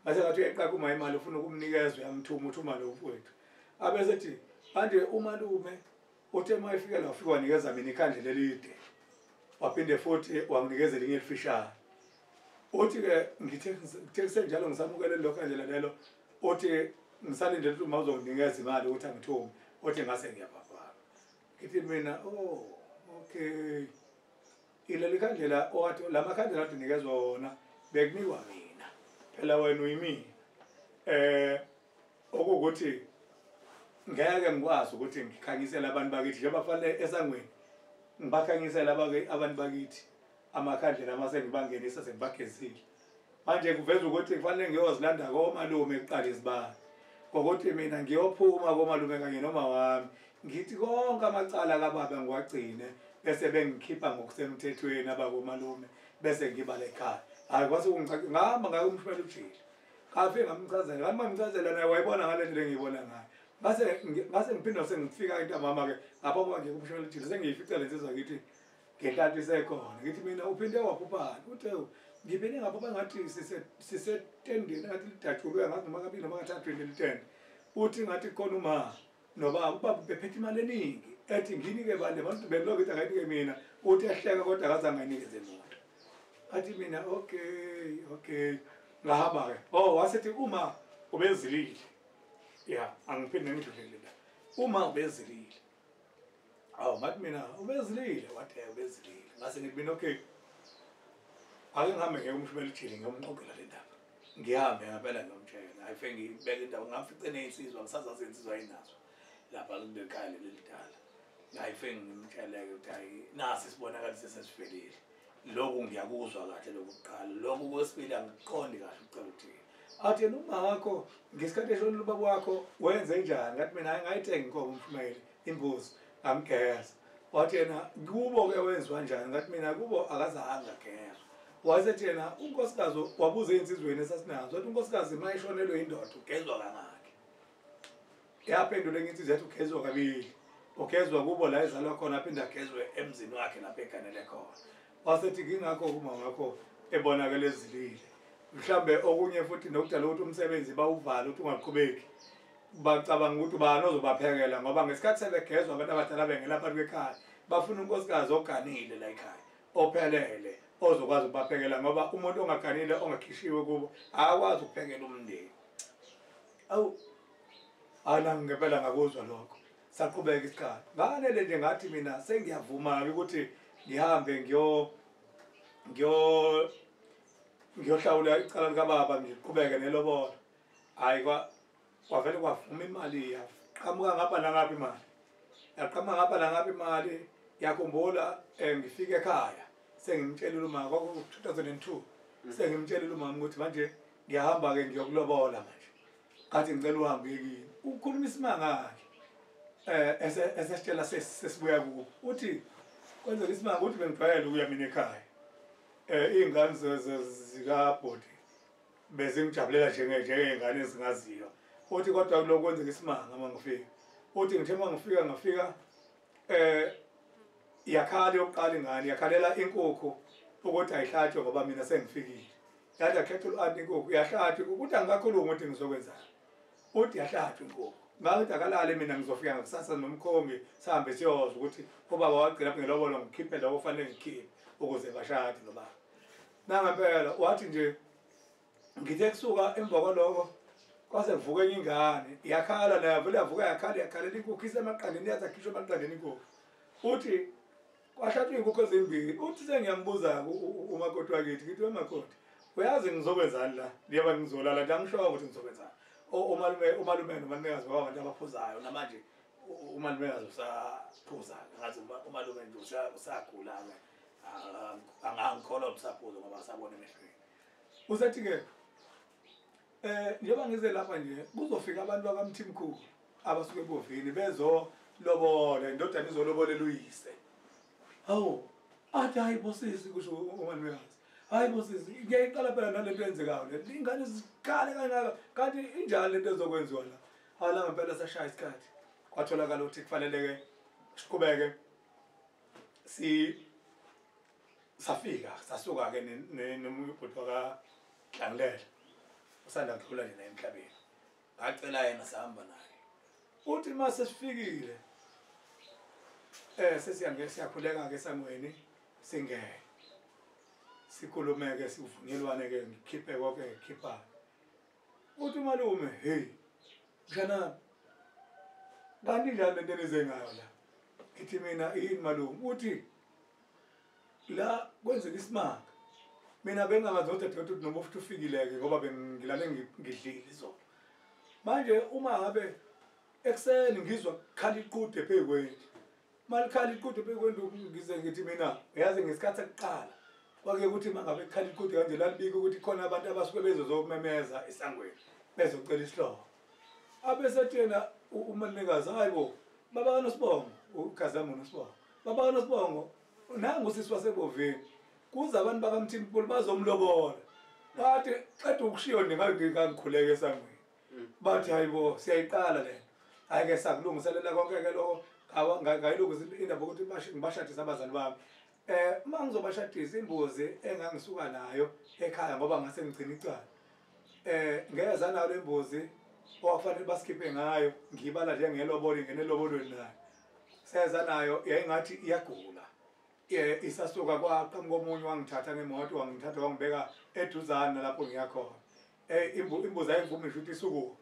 mase ngathi uyeqa kuma imali ufuna ukumnikeza uyamthuma uthi umali ufowethu abesethi manje umalume uthe mayifika la ufika wanikeza mina ikhandlela elide waphinde futhi wanginikeza elinye elifishane uthi ke ngithe senjalo ngisamukele lo khandlela lelo uthi ngisalindele ukuthi uma uzonginikeza imali ukuthi angithume uthi ngase ngiyabhabhala ngithi mina okay ileli khandlela owathi lamakhandlela athi nikezwe wona bekunikwa mina phela wena uyimi okuthi ngeke ngikwazi ukuthi ngikhanyisele abantu bakithi njengoba fanele esangweni ngibakhanyisela abantu bakithi amakhandlela amase ngibangenisa sengibagezile manje kuveza ukuthi kufanele ngiyozilanda komalume ekuqala izibani ngokuthi mina ngiyophuma komalume kanye noma wami ngithi konke amacala kababa ngiwagcine bese bengikhipha ngokusemthethweni abakomalume bese ngibala ekhaya hayi kwase ungicacile ngihamba ngayo umshwele ujile kafe ngamchazela ngamchazela naye wayibona ngale ndlela engiyibona ngayo ngase ngiphinda sengifika into mama ke apha kwakhe kumshumayeli ejele sengiyifica lensizwa ngithi ngentathu isekhona ngithi mina uphinde waphupha uthe ngiphinde ngaphupha ngathi sisetendeni ngathi lidajulwe ngathi noma kabili noma kathathu litende uthi ngathi khona uma ubaba bephethe imali eningi ethi nginike bale bantu beloku ithi akayinike mina uthi ehleka kodwa akazange ayinikeze muntu athi mina okay ngahamba ke wasethi uma ubezilile ya angiphinde ngidlulele la uma ubezilile ngathi mina ubezilile wathi ubezilile ngase ngithi mina okay ake ngihambe ngeke umshumayeli ejele ngiyomxoxela le ndaba ngihambe ngempela ngiyomtshela ayifike ngibeke indawo ngafice ney'nsizwa ngisazazi iy'nsizwa ayinazo lapha kulekhaya leli lidala ayifike ngimtsheleke ukuthi hayi nasi isibonakalise sesivelile lokhu ngiyakuzwa kahle lokuqala lokhu kwesibili angiqondi kahle ucela ukuthini athi yena uma wakho ngesikhathi eshonile ubaba wakho wenze njani ngathi mina ngayithenga inkomo umshumayeli imbuzi ngamgeza wathi yena kubo-ke wenziwa njani ngathi mina kubo akazange ageza wayesethi yena unkosikazi wabuza ey'nsizweni esasinazo wathi unkosikazi uma eshonelwe yindoda ugezwa kangaki yaphendula enye insizwa yathi ugezwa kabili ugezwa kubo la ezalwa khona aphinde agezwe emzini wakhe lapho eganele khona wasethi ngingakho uma ngakho ebonakele ezilile mhlambe okunye futhi nokudala ukuthi umsebenzi bawuvale ukuthi ungaqhubeki bacabanga ukuthi ubani ozobaphekela ngoba ngesikhathi sebegezwa abantu abadala bengela phakathi kwekhaya bafuna unkosikazi oganile la ekhaya ophelele ozokwazi ukubaphekela ngoba umuntu ongaganile ongakhishiwe kubo akakwazi ukuphekela umndeni ana ngempela ngakuzwa lokho saqhubeka isikhathi nganele nje ngathi mina sengiyavuma ukuthi ngihambe ngiyohlawula icala likababa ngiqhubeke nelobolo hayi kwavele kwavuma imali yaqhamuka ngapha nangapha imali yaqhamuka ngapha nangapha imali yakhumbula ngifike ekhaya sengimtshelile uma kwaku-2002 sengimtshelile umama ukuthi manje ngiyahamba-ke ngiyokulobola manje kathi ngicela uhambe kini ukhuluma isimanga-ke esesitshela sesibuya kubo uthi kwenzeka isimanga ukuthi bengijwayele ukuya mina ekhaya iy'ngane zikabhodi bezingijabulela njengey'ngane ezingaziyo uthi kodwa kuloko kwenzeka isimanga uma ngifika uthi ngithe uma ngifika yakhala yokuqala ingane yakhalela inkukhu ukuthi ayihlatshwe ngoba mina sengifikile yathi akhetha u-anti inkukhu yahlatshwa ukuthi angikakhulumi ukuthi ngizokwenzani uthi yahlatshwa inkukhu ngakithi akalale mina ngizofika ngakusasa nomkhongi sihambe siyozwa ukuthi ubaba wagcina lapho ngelobolo ngikhiphe lokho kufanele ngikhiphe ukuze bashade nobaba nangempela wathi nje ngithe kusuka emva kwaloko kwase kuvuka enye ingane yakhala nayo vele yavuka yakhalela inkukhu isemaqandeni yathi akhishwe emaqandeni inkukhu uthi kwahlatshwa iy'nkukhu ezimbili uthi sengiyambuza umakoti wakithi ngithi wemakoti uyazi ngizokwenzani la ndiyoba ngizolala nje angishoyo ukuthi ngizokwenzani umalume nomalumekazi wabantu abaphuzayo namanje umalumekazi usaphuza-ke ngathi umalume nje usagula-ke angangikholwa usaphuza ngoba asabona emehlweni usethi-ke njengoba ngize lapha nje kuzofika abantu bakamthimkhulu abasuke ebovini bezolobola indodana izolobolela uyise hawu athi hayi bosisi kusho umalumekazi hayi bosisi ngiyayiqala phela nalento eyenzekayo le ingane zikhale kangaka kanti injani lento ezokwenziwa la hala ngempela sashaya isikhathi kwatholakala ukuthi kufanele-ke siqhubeke safika sasuka-ke nomubhuti wakahlangilela usanda kudlula nje naye emhlabeni ngacela yena sahamba naye uthi uma sesifikile siyakhuleka-ke esangweni singene sikhulume-ke sivunyelwane-ke ngikhiphe konke ngikhiphayo uthi umalume heyi mshanami kanti njani lento enize ngayo la ngithi mina yini malume uthi la kwenzeka isimanga mina bengingazi ukuthi ukuthi noma futhi ufikile-ke ngoba bengilale ngidlile izolo manje uma ngabe ekuseni ngizwa kukhala iqude phezu kwendlu malikhala iqude phezu kwendlu ngize ngithi mina uyazi ngesikhathi sokuqala kwake ukuthi uma ngabe kukhala iqude kanje lalibika ukuthi khona abantu abasuke bezozokumemeza esangweni bezocela isihlobo abesethi yena umalumekazi hayi bo baba kaNosibongo ukhazama uNosibongo baba kaNosibongo nangu usisi waseboveni kuza abantu bakamthimkhulu bazomlobola bathi qeda ukushiyo ngingangikhuleka esangweni bathi hayi bo siyayiqala le hayi ke sakulungiselela konke-ke lokho ngayiloko indaba ukuthi ngibashadisa abazali bami uma ngizobashadisa imbuzi engangisuka nayo ekhaya ngoba ngase ngigcina icala ngeza nayo lembuzi owafanele basikhiphe ngayo ngibala nje ngelobolo ngenelobolweni nayo seza nayo yayingathi iyagula isasuka kwaqhamuka omunye wangithatha ngemoto wangithatha wangibeka eduzane lapho ngiyakhona imbuzi ayivumile ukuthi isuku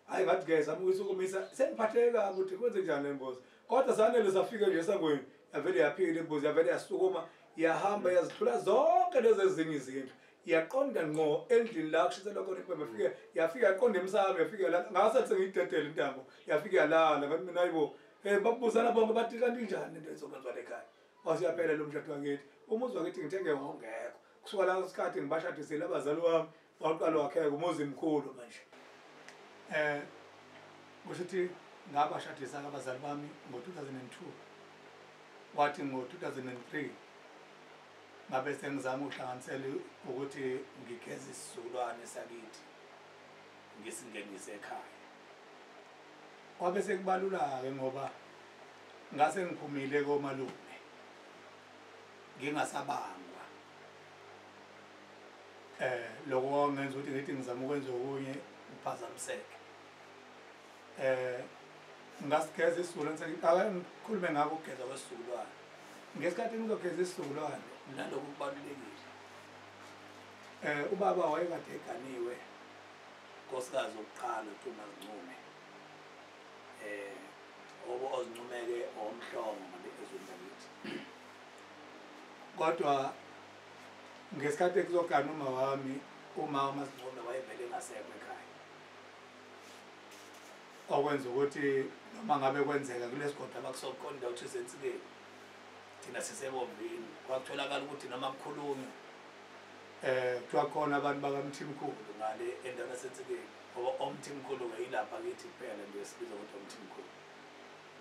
hayi ngathi ke zama ukuyisukumisa sengiphatheke kabi ukuthi kwenze njani lembuzi kodwa sanele safika nje esangweni yavele yaphila imbuzi yavele yasukuma yahamba yazithula zonke lezi ezinye izinto yaqonda ngqo endlini la kushiselwa khona impembe yafika yaqonda emsamo yafika la ngasathi sengiyidedela intambo yafika yalala ngathi mina hayibo babuzana bonke bathi kanti njani into ezokwenziwa ekhaya wasiyaphela lo mshado wakithi umuzi wakithi ngithenge ngongekho kusuka la isikhathi ngibashadisile abazali wami waqala wakheka umuzi mkhulu manje kushuthi ngabashadisa abazali bami ngo-2002 wathi ngo-2003 ngabe sengizama ukuhlanganisela ukuthi ngigeze isizukulwane sakithi ngisingenise ekhaya kwabe sekubalula-ke ngoba ngase ngiphumile komalume ngingasabangwa lokho ngenza ukuthi ngithi ngizama ukwenza okunye uphazamiseke ngasigeza isizukulwane sakithi ngikhulume ngako ukugeza kwesizukulwane ngesikhathi ngizogeza isizukulwane nalokho kubalulekile ubaba wayekade eganiwe nkosikazi wokuqala uThomas Ncube ozincumeke omhlongo ngabe ezweni lakithi kodwa ngesikhathi ekuzogana uma wami umama Ncube wayevele engasekho ekhaya okwenza ukuthi noma ngabe kwenzeka kulesigodwa abakusoqonda ukuthi sensikeni thina sisebomvini kwakutholakala ukuthi noma kukhulunywa kuthiwa khona abantu bakaMthimkhulu ngale endaweni yasensikeni ngoba uMthimkhulu ngeyilapha kithi kuphela nje sibiza ukuthi uMthimkhulu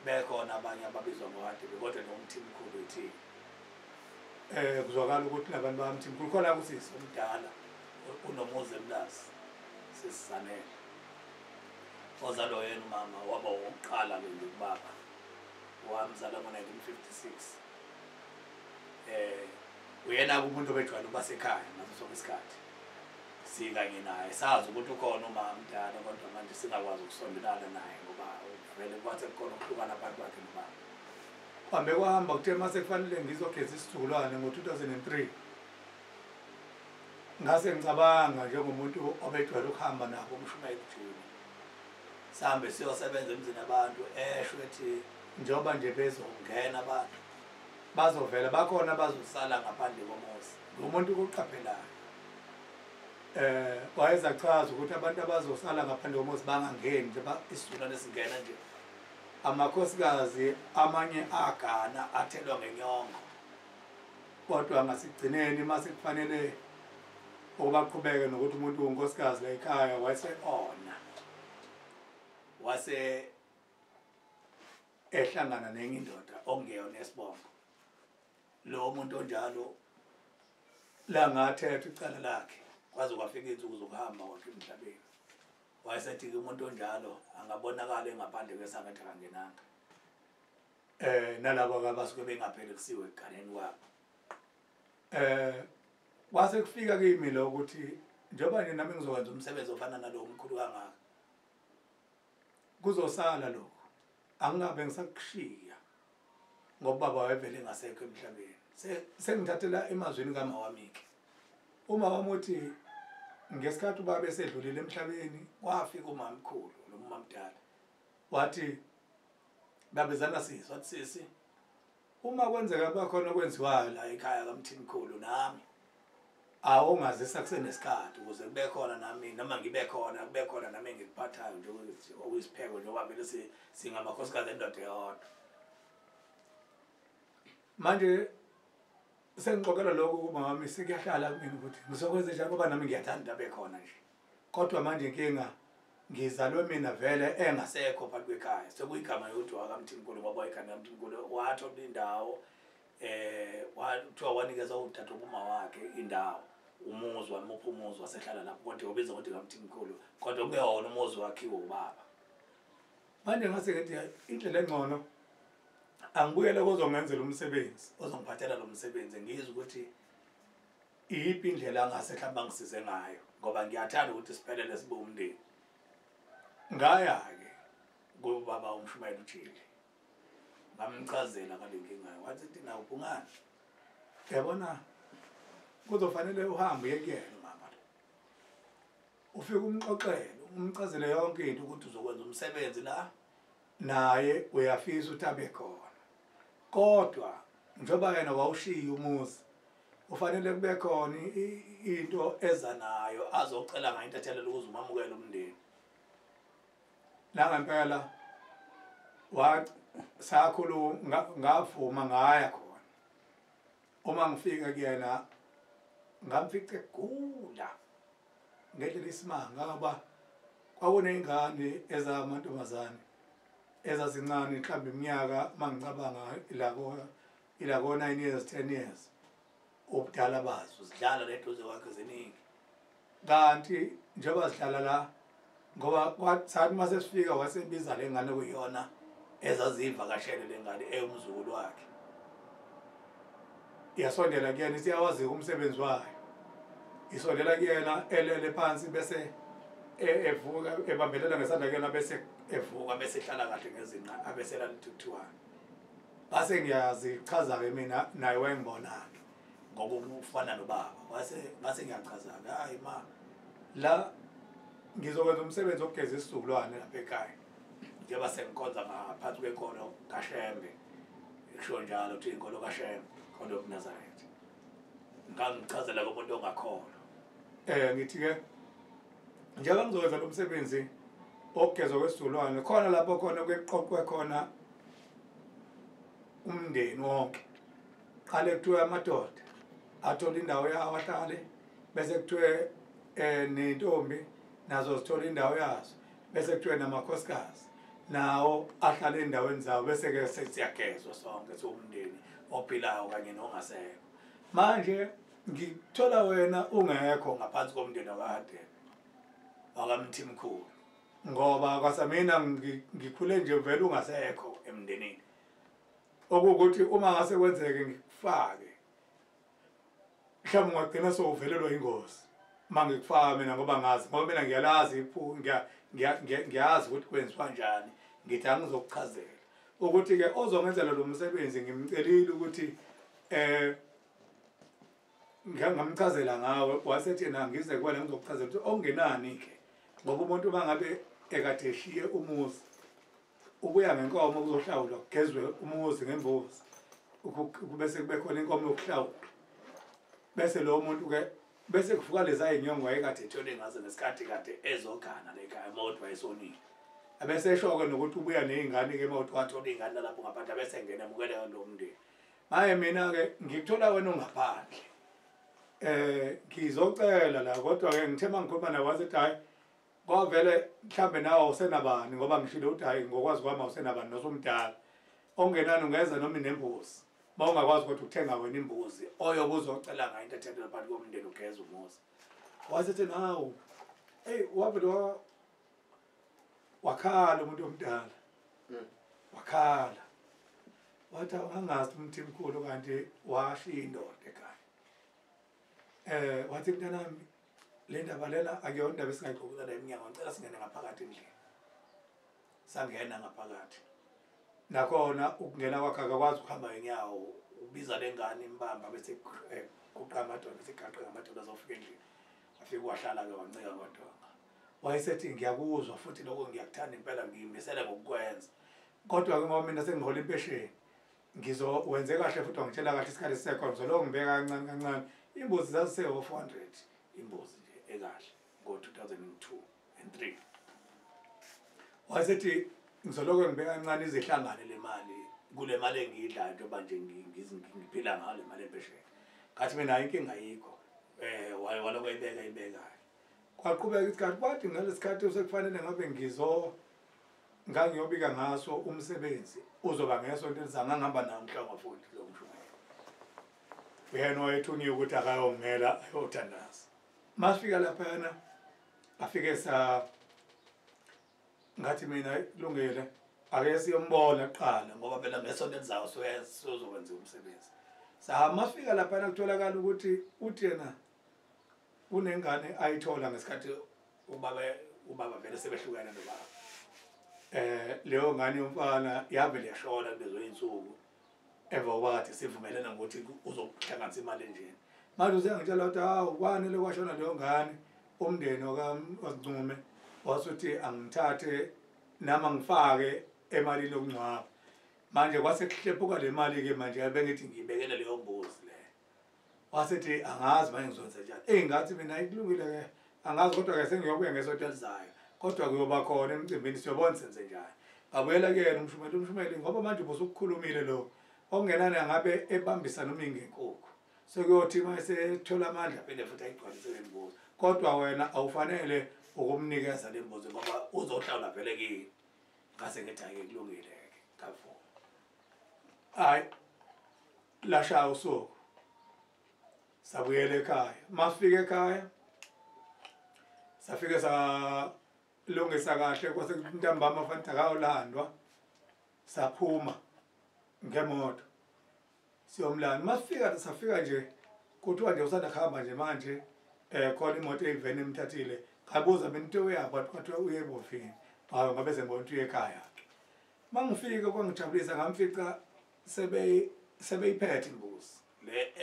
bekhona abanye ababizwa ngohade kodwa noMthimkhulu ethi kuzwakala ukuthi labantu bakaMthimkhulu khona kusisi omdala unomuzi emlazi sisisanele ozalo yena umama waba wokuqala ke ubaba wamzala ngo-1956 uyena umuntu obejwayele ukuba sekhaya ngaso sonke isikhathi sikanye naye sazi ukuthi ukhona umama mdala kodwa manje singakwazi ukusondelana naye ngoba vele kwathi kukhona ukuhlukana phakathi kwakhe nobaba kwambe kwahamba kuthe mase kufanele ngizogeza isizukulwane ngo-2003 ngase ngicabanga njengomuntu obejwayele ukuhamba nabo umshumayeli sihambe siyosebenza emzini abantu esho ethi njengoba nje bezongena abantu bazovela bakhona bazosala ngaphandle komuzi ngumuntu ukuqaphelayo wayezachaza ukuthi abantu abazosala ngaphandle komuzi bangangeni nje isizukulwane singena nje amakhosikazi amanye agana athelwa ngenyongo kodwa ngasigcineni mase kufanele ukuba qhubeke nokuthi umuntu unkosikazi la ekhaya wayeseona wase ehlangana nenye indoda okungeyona esibongo lo muntu onjalo la ngathetha icala lakhe kwaze kwafika insuku zokuhamba kwakhe emhlabeni wayesethi umuntu onjalo angabonakala engaphandle kwesangathi kangenanga nalabo abasuke bengapheli kusiwe eganeni kwabo kwase kufika kimi lo ukuthi njengoba nje nami ngizokwenza umsebenzi ofana nalo omkhulu kangaka kuzosala lokho angabe ngisakushiya ngoba baba wayevele engasekho emhlabeni sengithathela emazweni kaMawamike uma wamuthi ngesikhathi ubaba esedlulile emhlabeni wafika umamkhulu lo mamdala wathi babezana sisi wathi sisi uma kwenzeka bakhona okwenziwayo la ekhaya kaMthimkhulu nami awungazisa kusenesikhathi ukuze kube khona nami noma ngibe khona kube khona nami ngikuphathayo nje okuyisipheko njengoba vele singamakhosikazi endoda eyodwa manje sengixoxela lokho kuba wami sekuyahlala kumina ukuthi ngizokwenza njani ngoba nami ngiyathanda abe khona nje kodwa manje inkinga ngizalwe mina vele engasekho phakathi kwekhaya sekuyigama yokuthi wakaMthimkhulu ngoba ikhanda kaMthimkhulu wathola indawo wathiwa wanikeza uthatha ubuma wakhe indawo umuzi wamupha umuzi wasehlala lapho kodwa ubiza ukuthi kaMthimkhulu kodwa kungewona umuzi wakhiwe ubaba manje ngase ngithi indlela engcono angibuyele kozongenzela umsebenzi ozongiphathela lo msebenzi ngizwe ukuthi iyiphi indlela ngase mhlawumbe ngisize ngayo ngoba ngiyathanda ukuthi siphelele sibe umndeni ngaya ke kubaba umshumayeli uJili ngamchazela ngale nkinga wathi thina ubungani yabona kuzofanele uhambe uyekuyena mama ufike umchazele yonke into ukuthi uzokwenza umsebenzi la naye uyafisa ukuthi abe khona kodwa njoba yena wawushiya umuzi ufanele kube khona into eza nayo azocela ngayo intathelo ukuze umamukele umndeni la ngempela wathi sakhuluma ngavuma ngaya khona uma ngifika kuyena ngamfica egula ngendlela isimanga ngoba kwakuney'ngane ezamantombazane ezazincane mhlawumbe iminyaka mangicabanga ilako 9 years 10 years ubudala bazo zidlala leduze kwakhe ziningi kanti njengoba zidlala la ngoba sathi mase sifika wasebiza le ngane kuyona ezazivakashele le ngane eyomzukulu wakhe iyasondela kuyena isiyawazi umsebenzi wayo isondela kuyena elele phansi bese evuka ebambelela ngesandla kuyena bese evuka bese ehlala kahle ngezinqa abesela lithuthuwana base ngiyazichaza ke mina naye wayengibona ngokufana nobaba base ngiyachaza hayi ma la ngizokwenza umsebenzi wokugeza isizukulwane lapha ekhaya njengoba sengikhonza ngaphansi kwenkolo kaShembe kusho njalo ukuthi inkolo kaShembe kulobu Nazaretha ngangichazela komuntu ongakholwa ngithi ke njengoba ngizokwenza lo msebenzi okugeza kwesizukulwane khona lapho khona kweqoqwe khona umndeni wonke qale kuthiwe amadoda athola indawo yawo ahlale bese kuthiwe nentombi nazo zithola indawo yazo bese kuthiwe namakhosikazi nawo ahlala endaweni zawo bese ke siyagezwa sonke siwumndeni ophilayo kanye nongasekho manje ngithola wena ungekho ngaphansi komndeni wakade wakamthimkhulu ngoba kwasamina ngikhule nje vele ungasekho emndenini okuthi uma ngase kwenzeke ngikufake mhlawumbe ungagcina sowuvelelwa ingozi mangikufaka mina ngoba ngazi ngoba mina ngiyalazi ngiyazi ukuthi kwenziwa kanjani ngithi angizokuchazela ukuthi ke ozongenzela lo msebenzi ngimcelile ukuthi ngamchazela ngawe wasethi na ngize kuwena ngizokuchazela ukuthi ongenani ke ngoba umuntu bangabe ekade eshiye umuzi ubuya ngenkomo kuzohlawulwa kugezwe umuzi ngembuzi bese kube khona inkomo yokuhlawula bese lo muntu ke bese kufuka leza inyongo ayekade ethole ngazo nesikhathi kade ezogana lekhaya emotho wayesonile abese eshoko nokuthi ubuya nezingane ke emotho wathola izingane lapho ngaphandle bese ngena emukele lo mndeni maye mina ke ngikuthola wena ungaphandle ngizocela la kodwa ke ngithema ngikhuluma nawe wasethi hayi kwavele mhlambe nawe usenabani ngoba ngishilo ukuthi hayi ngokwazi kwami usenabani nosomdala ongenani ungeza noma inembuzi mawungakwazi ukuthi uthenga wena imbuzi oyobuza ocela ngayo intathelo phakathi komndeni ugeza umuzi wasethi nawo wabona wakhala umuntu omdala wakhala wathi angazi umthimkhulu kanti washiya indoda ekhaya wathi mntanami le ndaba lena akuyona indaba esingayixoxela la eminyango ngicela singene ngaphakathi endlini sangena ngaphakathi nakhona ukungena kwakhe akakwazi ukuhamba ngenyawo ubiza lengane imbamba bese kuqa amadoda bese gaqa amadoda azofika endlini afike wahlala ke wancika kodwa wayesethi ngiyakuzwa futhi lokho ngiyakuthanda impela ngiyimisele ngokukwenza kodwa ke ngoba mina sengihola impesheni ngizowenze kahle futhi ngitshela kahle isikhathi sisekho ngizoloko ngibeka kancane kancane imbuzi zazise 400 imbuzi nje ekahle ngo-2002 and 3 wayesethi ngizoloko ngibeka kancane izihlangane le mali kule mali engiyidlayo njengoba nje ngiphila ngayo le mali empesheni ngathi mina inkinga ayikho waloko ibekayo kwaqhubeka isikhathi kwathi ngalesikhathi usekufanele ngabe ngangiyobika ngaso umsebenzi uzoba ngesonto elizangangihamba nawo mhla ngafundi lo mshumayeli uyena wayethunyiwe ukuthi akayongela ayothandaza masifika laphana afike ngathi mina kulungile ake siyombona kuqala ngoba phela ngesonto elizayo sizokwenza umsebenzi. Samafika lapha nakutholakala ukuthi uthi yena unengane ayithola ngesikhathi ubaba vele sebehlukene nobaba. Leyo ngane yomfana yavele yashona kulezo insuku emva kwathi sivumelana ngokuthi uzohlanganisa imali enjeni. Manje usengitshela ukuthi hawu kwanele kwashona leyo ngane umndeni okaNcume wasuthi angithathe nama ngifake emalini yokungcwaba. Manje kwase kuhlephuka le mali ke manje bengithi ngibekele leyo mbuzi le. Wasethi angazi manje ngizokwenza njani. Ngathi mina ikulungile ke angazi kodwa ke sengiyokuya ngesonto elizayo. Kodwa kuyoba khona emcimbini siyobona senze njani. Ngabuyela ke umshumeli ngoba manje ubusukukhulumile lo. Okungenani angabe ebambisa noma ingenkukhu. Sekuyothi mase thola amandla phela futhi ayigcwalise le mbuzi. Kodwa wena awufanele ukumnikeza le mbuzi ngoba uzohlawula vele kimi. Ngase ngithi ake kulungile ke ngavuma. Hayi lasha usuku sabuyela ekhaya. Mafika ekhaya safike salungisa kahle kwase ntambama fanele akayolandwa saphuma ngemoto siyomlanda. Mafika safika nje kuthiwa nje usanda khamba nje manje khona imoto eyiveni emthathile. Ngabuza mina into uyapha kwathiwa uyebofini. Hayi ngabe sengibona ukuthi uyekhaya. Mangifika kwangijabulisa ngamfica sebeyiphethe imbuzi le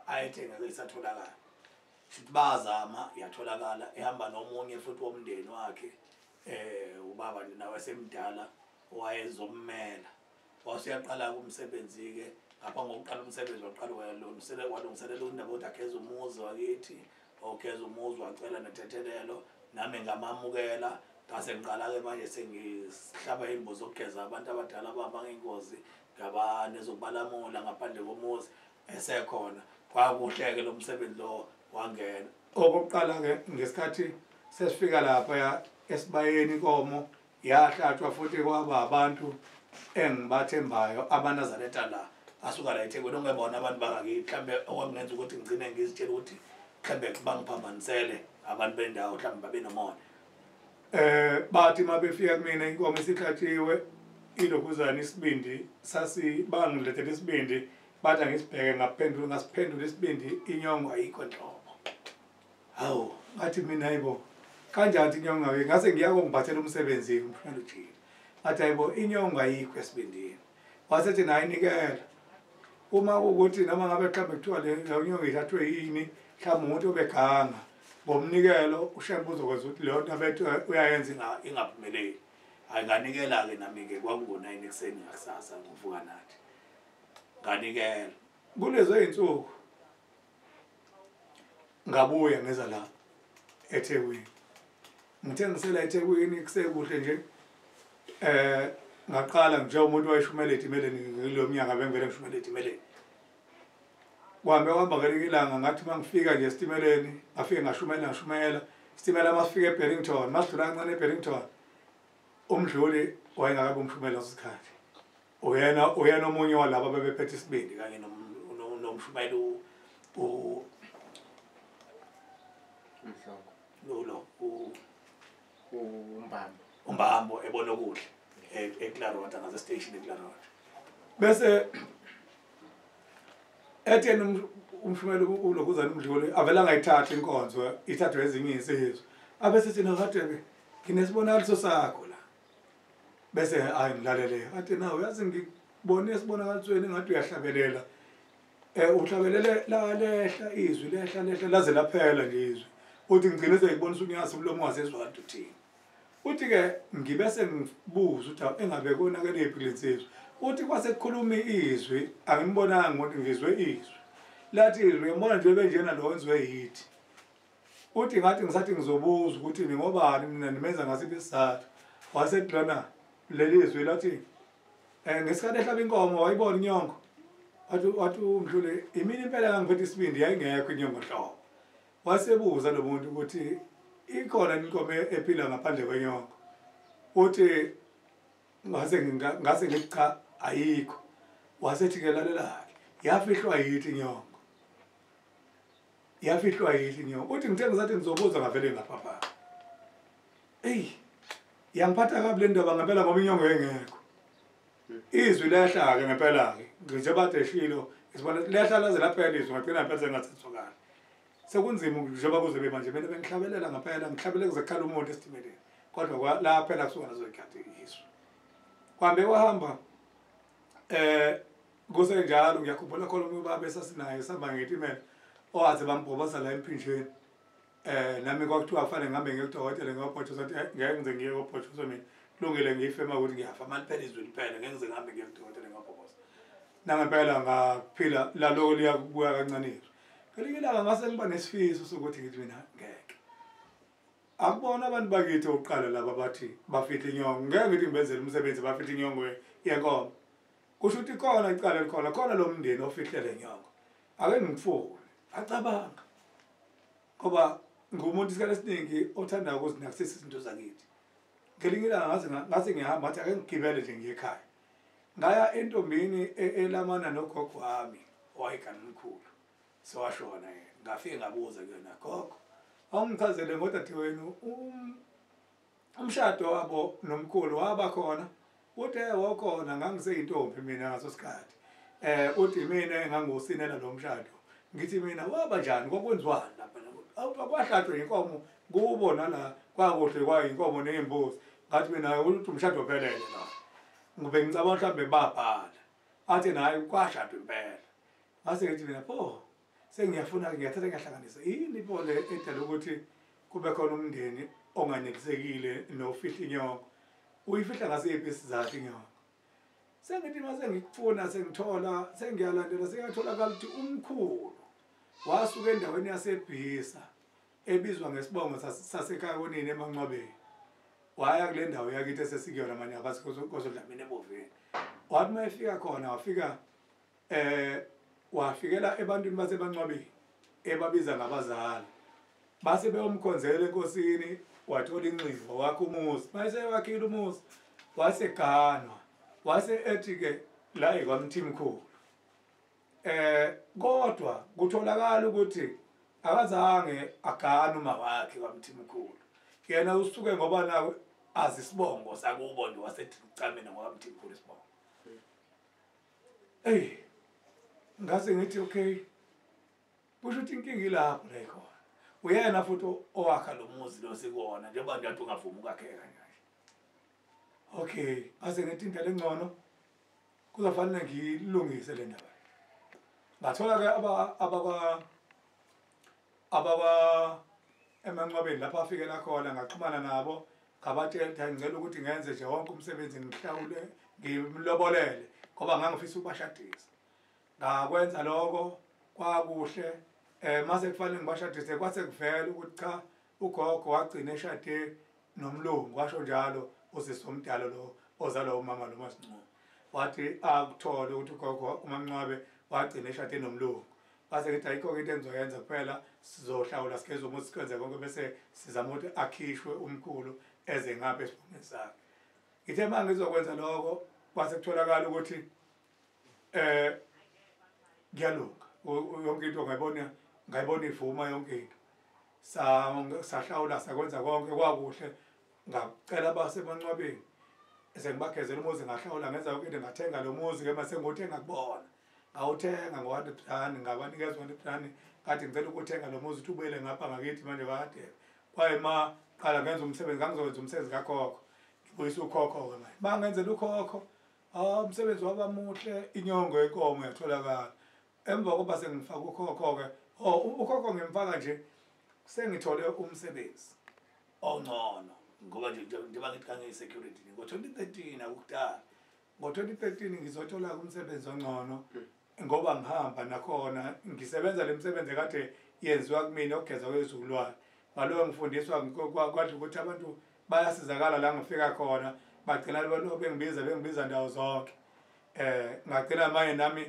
ayithenga isatholakala. Sibazama yatholakala ehamba nomunye futhi womndeni wakhe ubaba nawe semdala owayezommela. Wasiyaqala kumsebenzi ke ngapha ngokuqala umsebenzi waqala walungiselela indaba ukuthi akheza umuzi wakithi okheza umuzi wacela nethethelelo nami ngamamukela. Ngase ngiqala ke manje sengihlaba imbuzi okugeza abantu abadala abahamba ngengozi ngabane zokubalamula ngaphandle komuzi esekhona. Kwakuhleke lo msebenzi lo wangena. Okokuqala ke ngesikhathi sesifika lapha esibayeni inkomo yahlatshwa futhi kwaba abantu engibathembayo amaNazaretha la asuka la eThekwini ongebona abantu bangakithi mhlambe okwangenza ukuthi ngicine ngizitshela ukuthi mhlambe bangiphambanisele abantu bendawo mhlambe babe nomona. Bathi mabefika kumina inkomo isihlatshiwe ilokhuzana isibindi sasibangilethela isibindi bathi ngisibheke ngasiphendula isibindi inyongo ayikho nhlobo. Hawu ngathi mina hayibo kanjani inyongo ngabe ngase ngiyakongiphathela umsebenzi umfana uJini. Ngathi hayibo inyongo ayikho esibindini. Wasethi nayi nikela uma ukuthi noma ngabe mhlambe kuthiwa le nyongo ithathwe yini mhlawumbe umuntu obeganga ngomnikelo ushembe uzokwenza ukuthi leyo nto abethu uyayenza ingaphumeleli. Ayinganikela ke nami ke kwakungo9 ekseni ngakusasa ngovuka nathi nganikela kulezo izinsuku ngabuya ngeza la eThekwini. Ngithe ngisela eThekwini kusekuhle nje ngaqala nje umuntu wayeshumela etimeleni ngilo mnyaka bengivele ngishumela etimeleni. Kwahamba ngelinye ilanga ngathi mangifika nje esitimeleni ngafike ngashumela isitimela masifika eBerrington masidlula kancane eBerrington umdluli wayengakabe umshumela lesikhathi. Uyena omunye walabo bebephethe isibindi kanye nomshumela umbambo ebona kuhle eKlarota ngase station eKlarota. Bese ethena umshumela ulokhuzana umdluli avela ngayithatha inkonzo ithathwe ezinye insizwe. Abese thina kadebe nginesibonakaliso sakho la. Bese hayi ngilalele athi nawe yazi ngibone esibonakalisweni ngathi uyahlabelela. Uhlabelele la lehla izwi lehla laze laphela nje izwi. Uthi ngigcine sengibonisa uNyazi umlomo wasezwa kanti uthini. Uthi ke ngibese ngibuza ukuthi engabe konakele iphilitsizwe. Uthi kwase kukhuluma izwi angimbonanga ukuthi ngizwe izwi. Lathi izwi ngibona nje benjena lo wenzwe yithi. Uthi ngathi ngisathi ngizobuza ukuthi ngingobani mina nimenza ngasiphi isizathu. Wasethi lona leli izwi lathi ngesikhathi ehlaba inkomo wayibona inyongo. Wathi umdlule imini impela ngiphethe isibindi yayingekho inyongo hlobo. Wasebuza lo muntu ukuthi ikhona inkomo ephila ngaphandle kwenyongo. Uthi ngase ngicha ayikho. Wasethi ke lalela yafihlwa yithi inyongo. Yafihlwa yithi inyongo. Uthi ngithe ngizathi ngizobuza ngavele ngapha. Yangiphatha kabi le ndaba ngempela ngoba inyongo engekho. izwi lehla ke ngempela ke njengoba deshilo isibona lehla laze laphela izwi ngagcina phela sengathethokala sekunzima njengoba kuzobe manje mina bengihlabelela ngaphela ngihlabele kuze kukhala umuntu esitimeleni kodwa la phela kusuka nazo ikhathi izwi kwambe wahamba kusenjalo ngiyakhumbula khona ubaba esasinaye sihamba ngetimela owaze bambhoboza la emphinjeni nami kwakuthiwa kufanele ngihambe ngiyodokotela ngiyobhotshoza ukuthi ngeke ngize ngiye kobhotshoza mina kulungile ngiyifema ukuthi ngiyafa manje phela izwi liphela ngeke ngize ngihambe ngiyodokotela ngiyobhoboza nangempela ngaphila laloko liyakubuya kancane izwi ngelinye ilanga ngase ngiba nesifiso sokuthi ngithi mina ngeke akubona abantu bakithi oqala laba bathi bafihla inyongo ngeke ngithi ngibenzele umsebenzi bafihla inyongo yenkomo kusho ukuthi khona icala likhona khona lo mndeni ofihlele inyongo ake ngifune acabanga ngoba ngumuntu isikhathi esiningi othanda ukuzinakisisa izinto zakithi ngelinye ilanga ngase ngihamba ngathi ake ngigibele nje ngiye ekhaya ngaya entombini elamana nogogo wami owayekanimkhulu sewashona yena ngafike ngabuza kuyona gogo awungichazele ngodadewenu umshado wabo nomkhulu waba khona uthi wakhona ngangiseyintombi mina ngaso sikhathi uthi mina engangosinela lo mshado ngithi mina waba njani kwakwenziwani lapha awukwahlatshwe inkomo kubo nala kwakuhle kwayinkomo nezimbuzi ngathi mina ukuthi umshado ophelele la ngibe ngicabanga mhlambe babhala athi naye kwashadwa impela ngase ngithi mina pho sengiyafuna ngiyathatha ngiyahlanganisa yini pho le edala ukuthi kube khona umndeni onganelisekile nofihla inyongo uyifihla ngasiphi isizathu inyongo sengithi mase ngikufuna sengithola sengiyalandela sengiyatholakala ukuthi umkhulu wasuka endaweni yaseBhisa ebizwa ngesibongo sasekhaya konini eMancwabeni waya kule ndawo yakithi esesikuyona manje abasi kozodlamini eboveni wathi mayefika khona wafikela ebantwini baseMancwabeni ebabiza ngabazali base beyomkhonzela enkosini wathola inxivo wakhe umuzi mayese wakhile umuzi waseganwa wase ethi ke la ikwaMthimkhulu kodwa kutholakala ukuthi akazange agana uma wakhe kwaMthimkhulu yena usuke ngoba nawe azisibongo sakubo nje wasethi cha mina ngwaMthimkhulu isibongo ngase ngithi okay kusho ukuthi inkingi lapho la ikhona uyena futhi owakha lo muzi lo sikuwona njengoba nje athi ungavuma ukwakheka kanje okay ase ngithi into lengcono kuzofanele ngilungise le ndaba ngathola ke abakwa eMancwabeni lapha afikela khona ngaxhumana nabo ngabatshela ngicela ukuthi ngenze nje wonke umsebenzi ngihlawule ngimlobolele ngoba ngangifisa ukubashadisa ngakwenza lokho kwakuhle mase kufanele ngibashadise kwase kuvela ukuthi cha ugogo wagcina eshade nomlungu washo njalo usisomdala lo ozalwa umama lo masinqo wathi akuthole ukuthi ugogo uMancwabe wagcina eshade nomlungu base ngithi ayikho into engizoyenza kuphela sizohlawula sikeze umuthi sikwenze konke bese sizama ukuthi akhishwe umkhulu eze ngapha esibongeni sakhe ngithe manje ngizokwenza lokho base kutholakala ukuthi ngiyalunga yonke into ngayibona ivuma yonke into sahlawula sakwenza konke kwakuhle ngacela abaseMancwabeni sengibakhezela umuzi ngahlawula ngenza yonke into ngathenga lo muzi ke mase ngothenga kubona ngawuthenga ngo100 ngabanikeza 100 kade ngicela ukuthenga lo muzi uthubele ngapha ngakithi manje kade kwayima qala ngenza umsebenzi ngangizokwenza umsebenzi kakhokho ngibuyisa ukhokho ke manje bangenzela ukhokho umsebenzi waba muhle inyongo yenkomo yatholakala emva kokuba sengifaka ukhokho ke ukhokho ngimfaka nje sengithole umsebenzi ongcono ngoba nje njengoba ngithi kange-security ngo-2013 akudala ngo-2013 ngizothola umsebenzi ongcono ngoba ngihamba nakhona ngisebenza le misebenzi kade yenziwa kumina ogeza kwezizukulwane ngaloyo ngifundiswa kwadla ukuthi abantu bayasizakala la ngifika khona bagcina bengibiza ndawo zonke ngagcina manje nami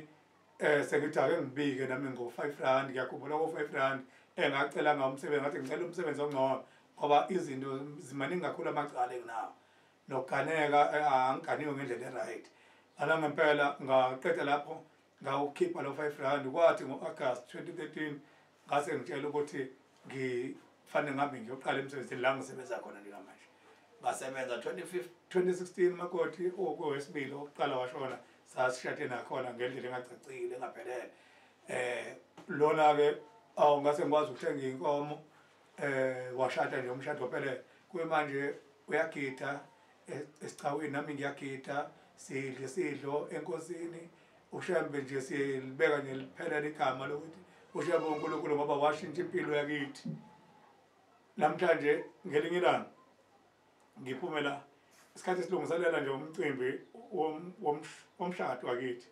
sengithi ake ngibike nami ngo5 rand ngiyakhumbula ngo5 rand ngacela ngomsebenzi ngathi ngicela umsebenzi ongcono ngoba izinto zimaningi kakhulu amacala enginawo nokuganeka angiganiwe ngendlela eright ala ngempela ngaqeda lapho ngawukhipha lo 5 rand kwathi ngo-August 2013 ngase ngitshela ukuthi ngifanele ngihambe ngiyoqala emsebenzini la ngisebenza khona njengamanje ngasebenza 2016 makoti okuwesibili oqala washona sasishade nakhona ngendlela engacacile engaphelele lona ke awungase ngikwazi ukuthenga inkomo washada nje umshado ophelele kuyimanje uyagida esicaweni nami ngiyagida sidle sidlo enkosini ushembe nje siyelibeka nje liphelele igama lokuthi ushembe uNkulunkulu ngoba washintsha impilo yakithi namhlanje ngelinye ilanga ngiphumela isikhathi esilungiselela nje umcimbi womshado wakithi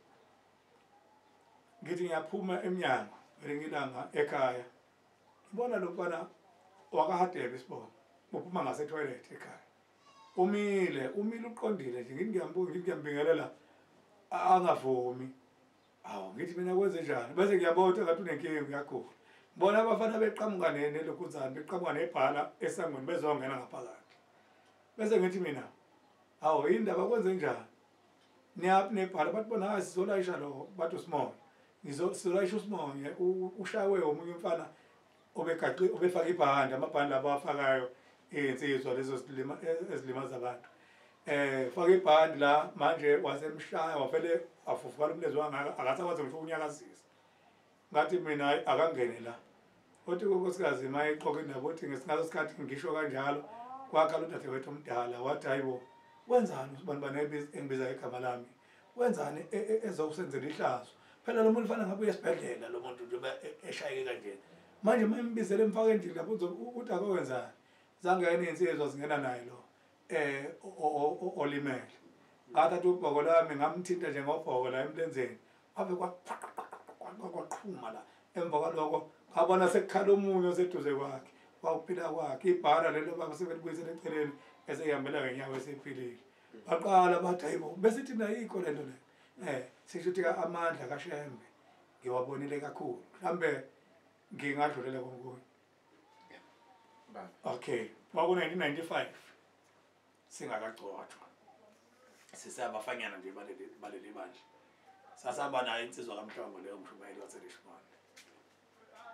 ngithi ngiyaphuma eminyango ngelinye ilanga ekhaya ngibona lo mfana wakahadebe isibongo uphuma ngase toilet ekhaya umile uqondile nje ngithi ngiyambingelela angavumi awu ngithi mina kwenze njani bese ngiyabona ngathi unenkinga ngiyagula ngibona abafana beqhamuka nelokhuzana beqhamuka nebhala esangweni bezongena ngaphakathi bese ngithi mina awu indaba kwenze njani niyaphi nebhala bathi bona hayi sizolayisha lo bathi uSimonye sizolayisha uSimonye ushawe omunye umfana obefaka ibhanda amabhanda abafakayo insizwa lezo ezilimaza abantu faka ibhandi la manje wasemshaya wavele afufuka umlezo wangaka akasakwazi ngisho unyakazisa ngathi mina akangene la othi kokosikazi mayiqoka indaba othi ngesingaso sikhathi ngisho kanjalo kwakhala udadewethu omdala wathi hayibo wenzani usibani engibiza igama lami wenzani ezowusenzela ihlazo phela lo muntu ufana ngabe uyesibhedlela lo muntu nje eshayeke kanje manje mayembizele emfaka endlini lapho uthi akawenzani zangena insizwa zingena naye lo olimele ngathatha ubhoko lami ngamthinta nje ngobhoko la emlenzeni wabe kwaqhuma la emva kwaloko ngabona sekukhala omunye oseduze kwakhe wawuphila kwakhe ibhara lelo baba sebelibuyisela eceleni eseyihambela ngenyawo esephilile baqala bathi hayibo besithi nayikho lento le sisho ukuthi amandla kaShembe ngiwabonile kakhulu mhlambe ngingadlulela konke okay kwaku 1995 singakagcotshwa sisabafanyana nje baleli bandla sasaba nayo insizwa kaMhlongo leyo mshumayeli waseRishmond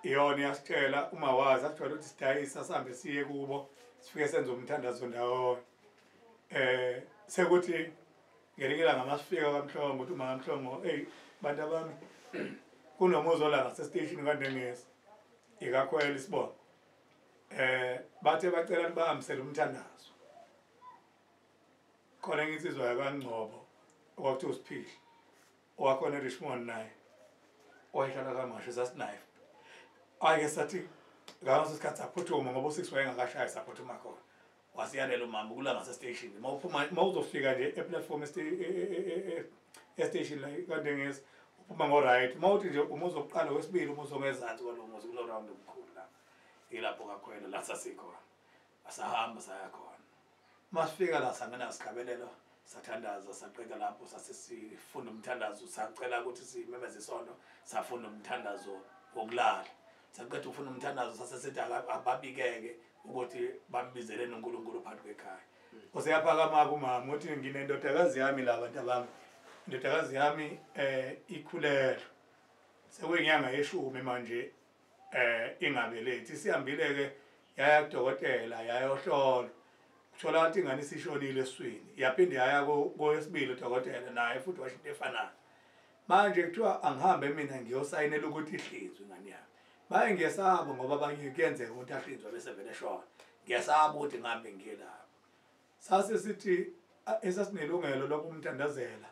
iyona yasitshela uma wazi asitshela ukuthi sidayisa sihambe siye kubo sifike senze umthandazo ndawonye sekuthi ngelinye ilanga masifika kaMhlongo uthi uma kaMhlongo bantu abami kunomuzi ola ngasestation kaNdengezi ikakhwela isibongo bathe bacela nibahambisele umthandazo khona insizwa yakwaNgcobo okwakuthiwa uSiphihli owakhona eRishmond naye owayehlala kaMasho sasinayo ake sathi ngaso isikhathi saphuthuma ngoba u6 wayengakashayi saphuthuma khona wasiyalela umama kula ngasestation mawuzofika nje eplatform station la kaNdengezi uphuma ngo-right mawuthi nje umuzi wokuqala wesibili umuzi ongezansi kwalo muzi kunorawundi omkhulu la ilapho kakhwela la sasikhona asahamba saya khona masifika la sangena sikhabelelo sathandaza saqeka lapho sasifunda umthandazo sacela ukuthi simemeze isonto safunda umthandazo wokulala saqeda ukufunda umthandazo sasesithi ababikeke ukuthi bambizelene uNkulunkulu phakathi kwekhaya useyaphakama kumama uthi nginendodakazi yami la bantu abami indodakazi yami ikhulelwe sekuyinyanga yeshumi manje ingabelethi sihambile ke yaya kudokotela yayohlolwa kuthola ukuthi ingane isishonile eswini yaphinde yaya koyesibili udokotela naye futhi washo into efanayo manje kuthiwa angihambe mina ngiyosayinela ukuthi ihlinzwe ingane yami maye ngiyesaba ngoba abanye kuyenzeka ukuthi ahlinzwe bese vele shona ngiyasaba ukuthi ngihambe ngiye lapho sasesithi esasinelungelo lokumthandazela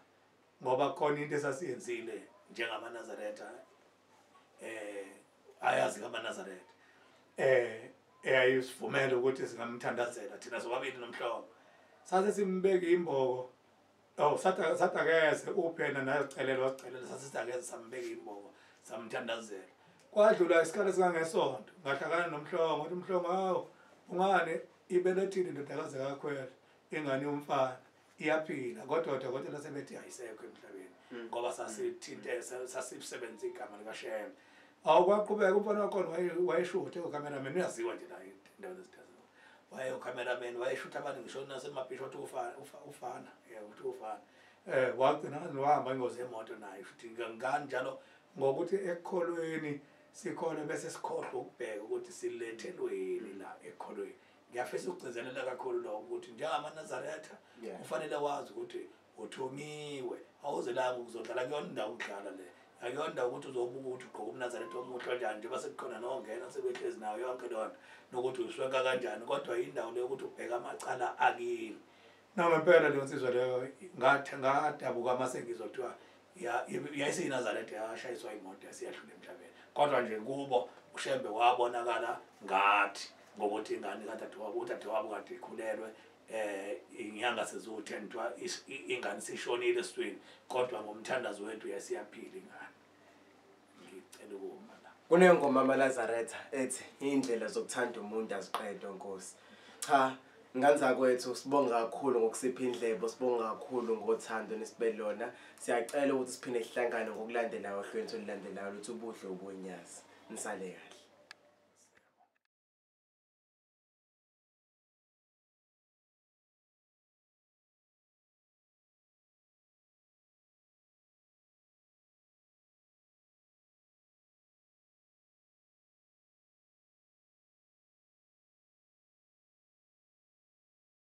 ngoba khona into esasiyenzile njengamaNazaretha ayazi kaMaNazaretha eyayisivumela ukuthi singamthandazela thina sobabili noMhlongo sase simbeke imboko sathakeze uphena nazicelela wasicelela sasithakeze sambeke imboko samthandazela kwadlula isikhathi singangesonto ngahlakana noMhlongo uthi uMhlongo hawo ungane ibelethile indodakazi kakhwela ingane yomfana iyaphila kodwa udokotela sebethi ayisekho emhlabeni ngoba sasithinte sasisebenza igama likaShembe awukwaqhubeka umfana wakhona wayeshuthe ucameraman uyaziwa nje la endaweni ezithaziwe waye ucameraman wayeshutha abantu ngisho nasemabhisho uthi ufana uthi ufana wagcina wahamba ingozi yemoto naye futhi ngani njalo ngokuthi ekholweni sikhona bese sikhohlwa ukubheka ukuthi silethelweni la ekholweni ngiyafisa ukugcizelela kakhulu lokho ukuthi njengamaNazaretha kufanele wazi ukuthi uthungiwe awuzelanga ukuzodlala kuyona indawo ukudlala le akuyona indawo ukuthi uzobuka ukuthi ugqoka umNazaretha omuhle kanjani njengoba sekukhona nongena sebehlezi nayo yonke loo nto nokuthi ushwenka kanjani kodwa indawo leyo ukuthi ubheka amacala akini nami impela leyo nsizwa leyo ngadabuka mase ngizothiwa yayisiyiNazaretha yashayiswa imoto yasiyadlula emhlabeni kodwa nje kubo uShembe wabonakala ngathi ngokuthi ingane kadadewabo kade ikhulelwe inyanga seziwu-10 kuthiwa ingane sishonile esitweni kodwa ngomthandazo wethu yasiyaphila ingane ngicela ukuma la kunengoma amaNazaretha ethi indlela zokuthanda umuntu aziqedwe Nkosi cha ngani zakwethu sibonga kakhulu ngokusipha indlebo sibonga kakhulu ngothando nesibelona siyacela ukuthi siphinde sihlangane ngokulandelayo ohlweni olulandelayo luthi ubuhle ubuNyazi nisaleka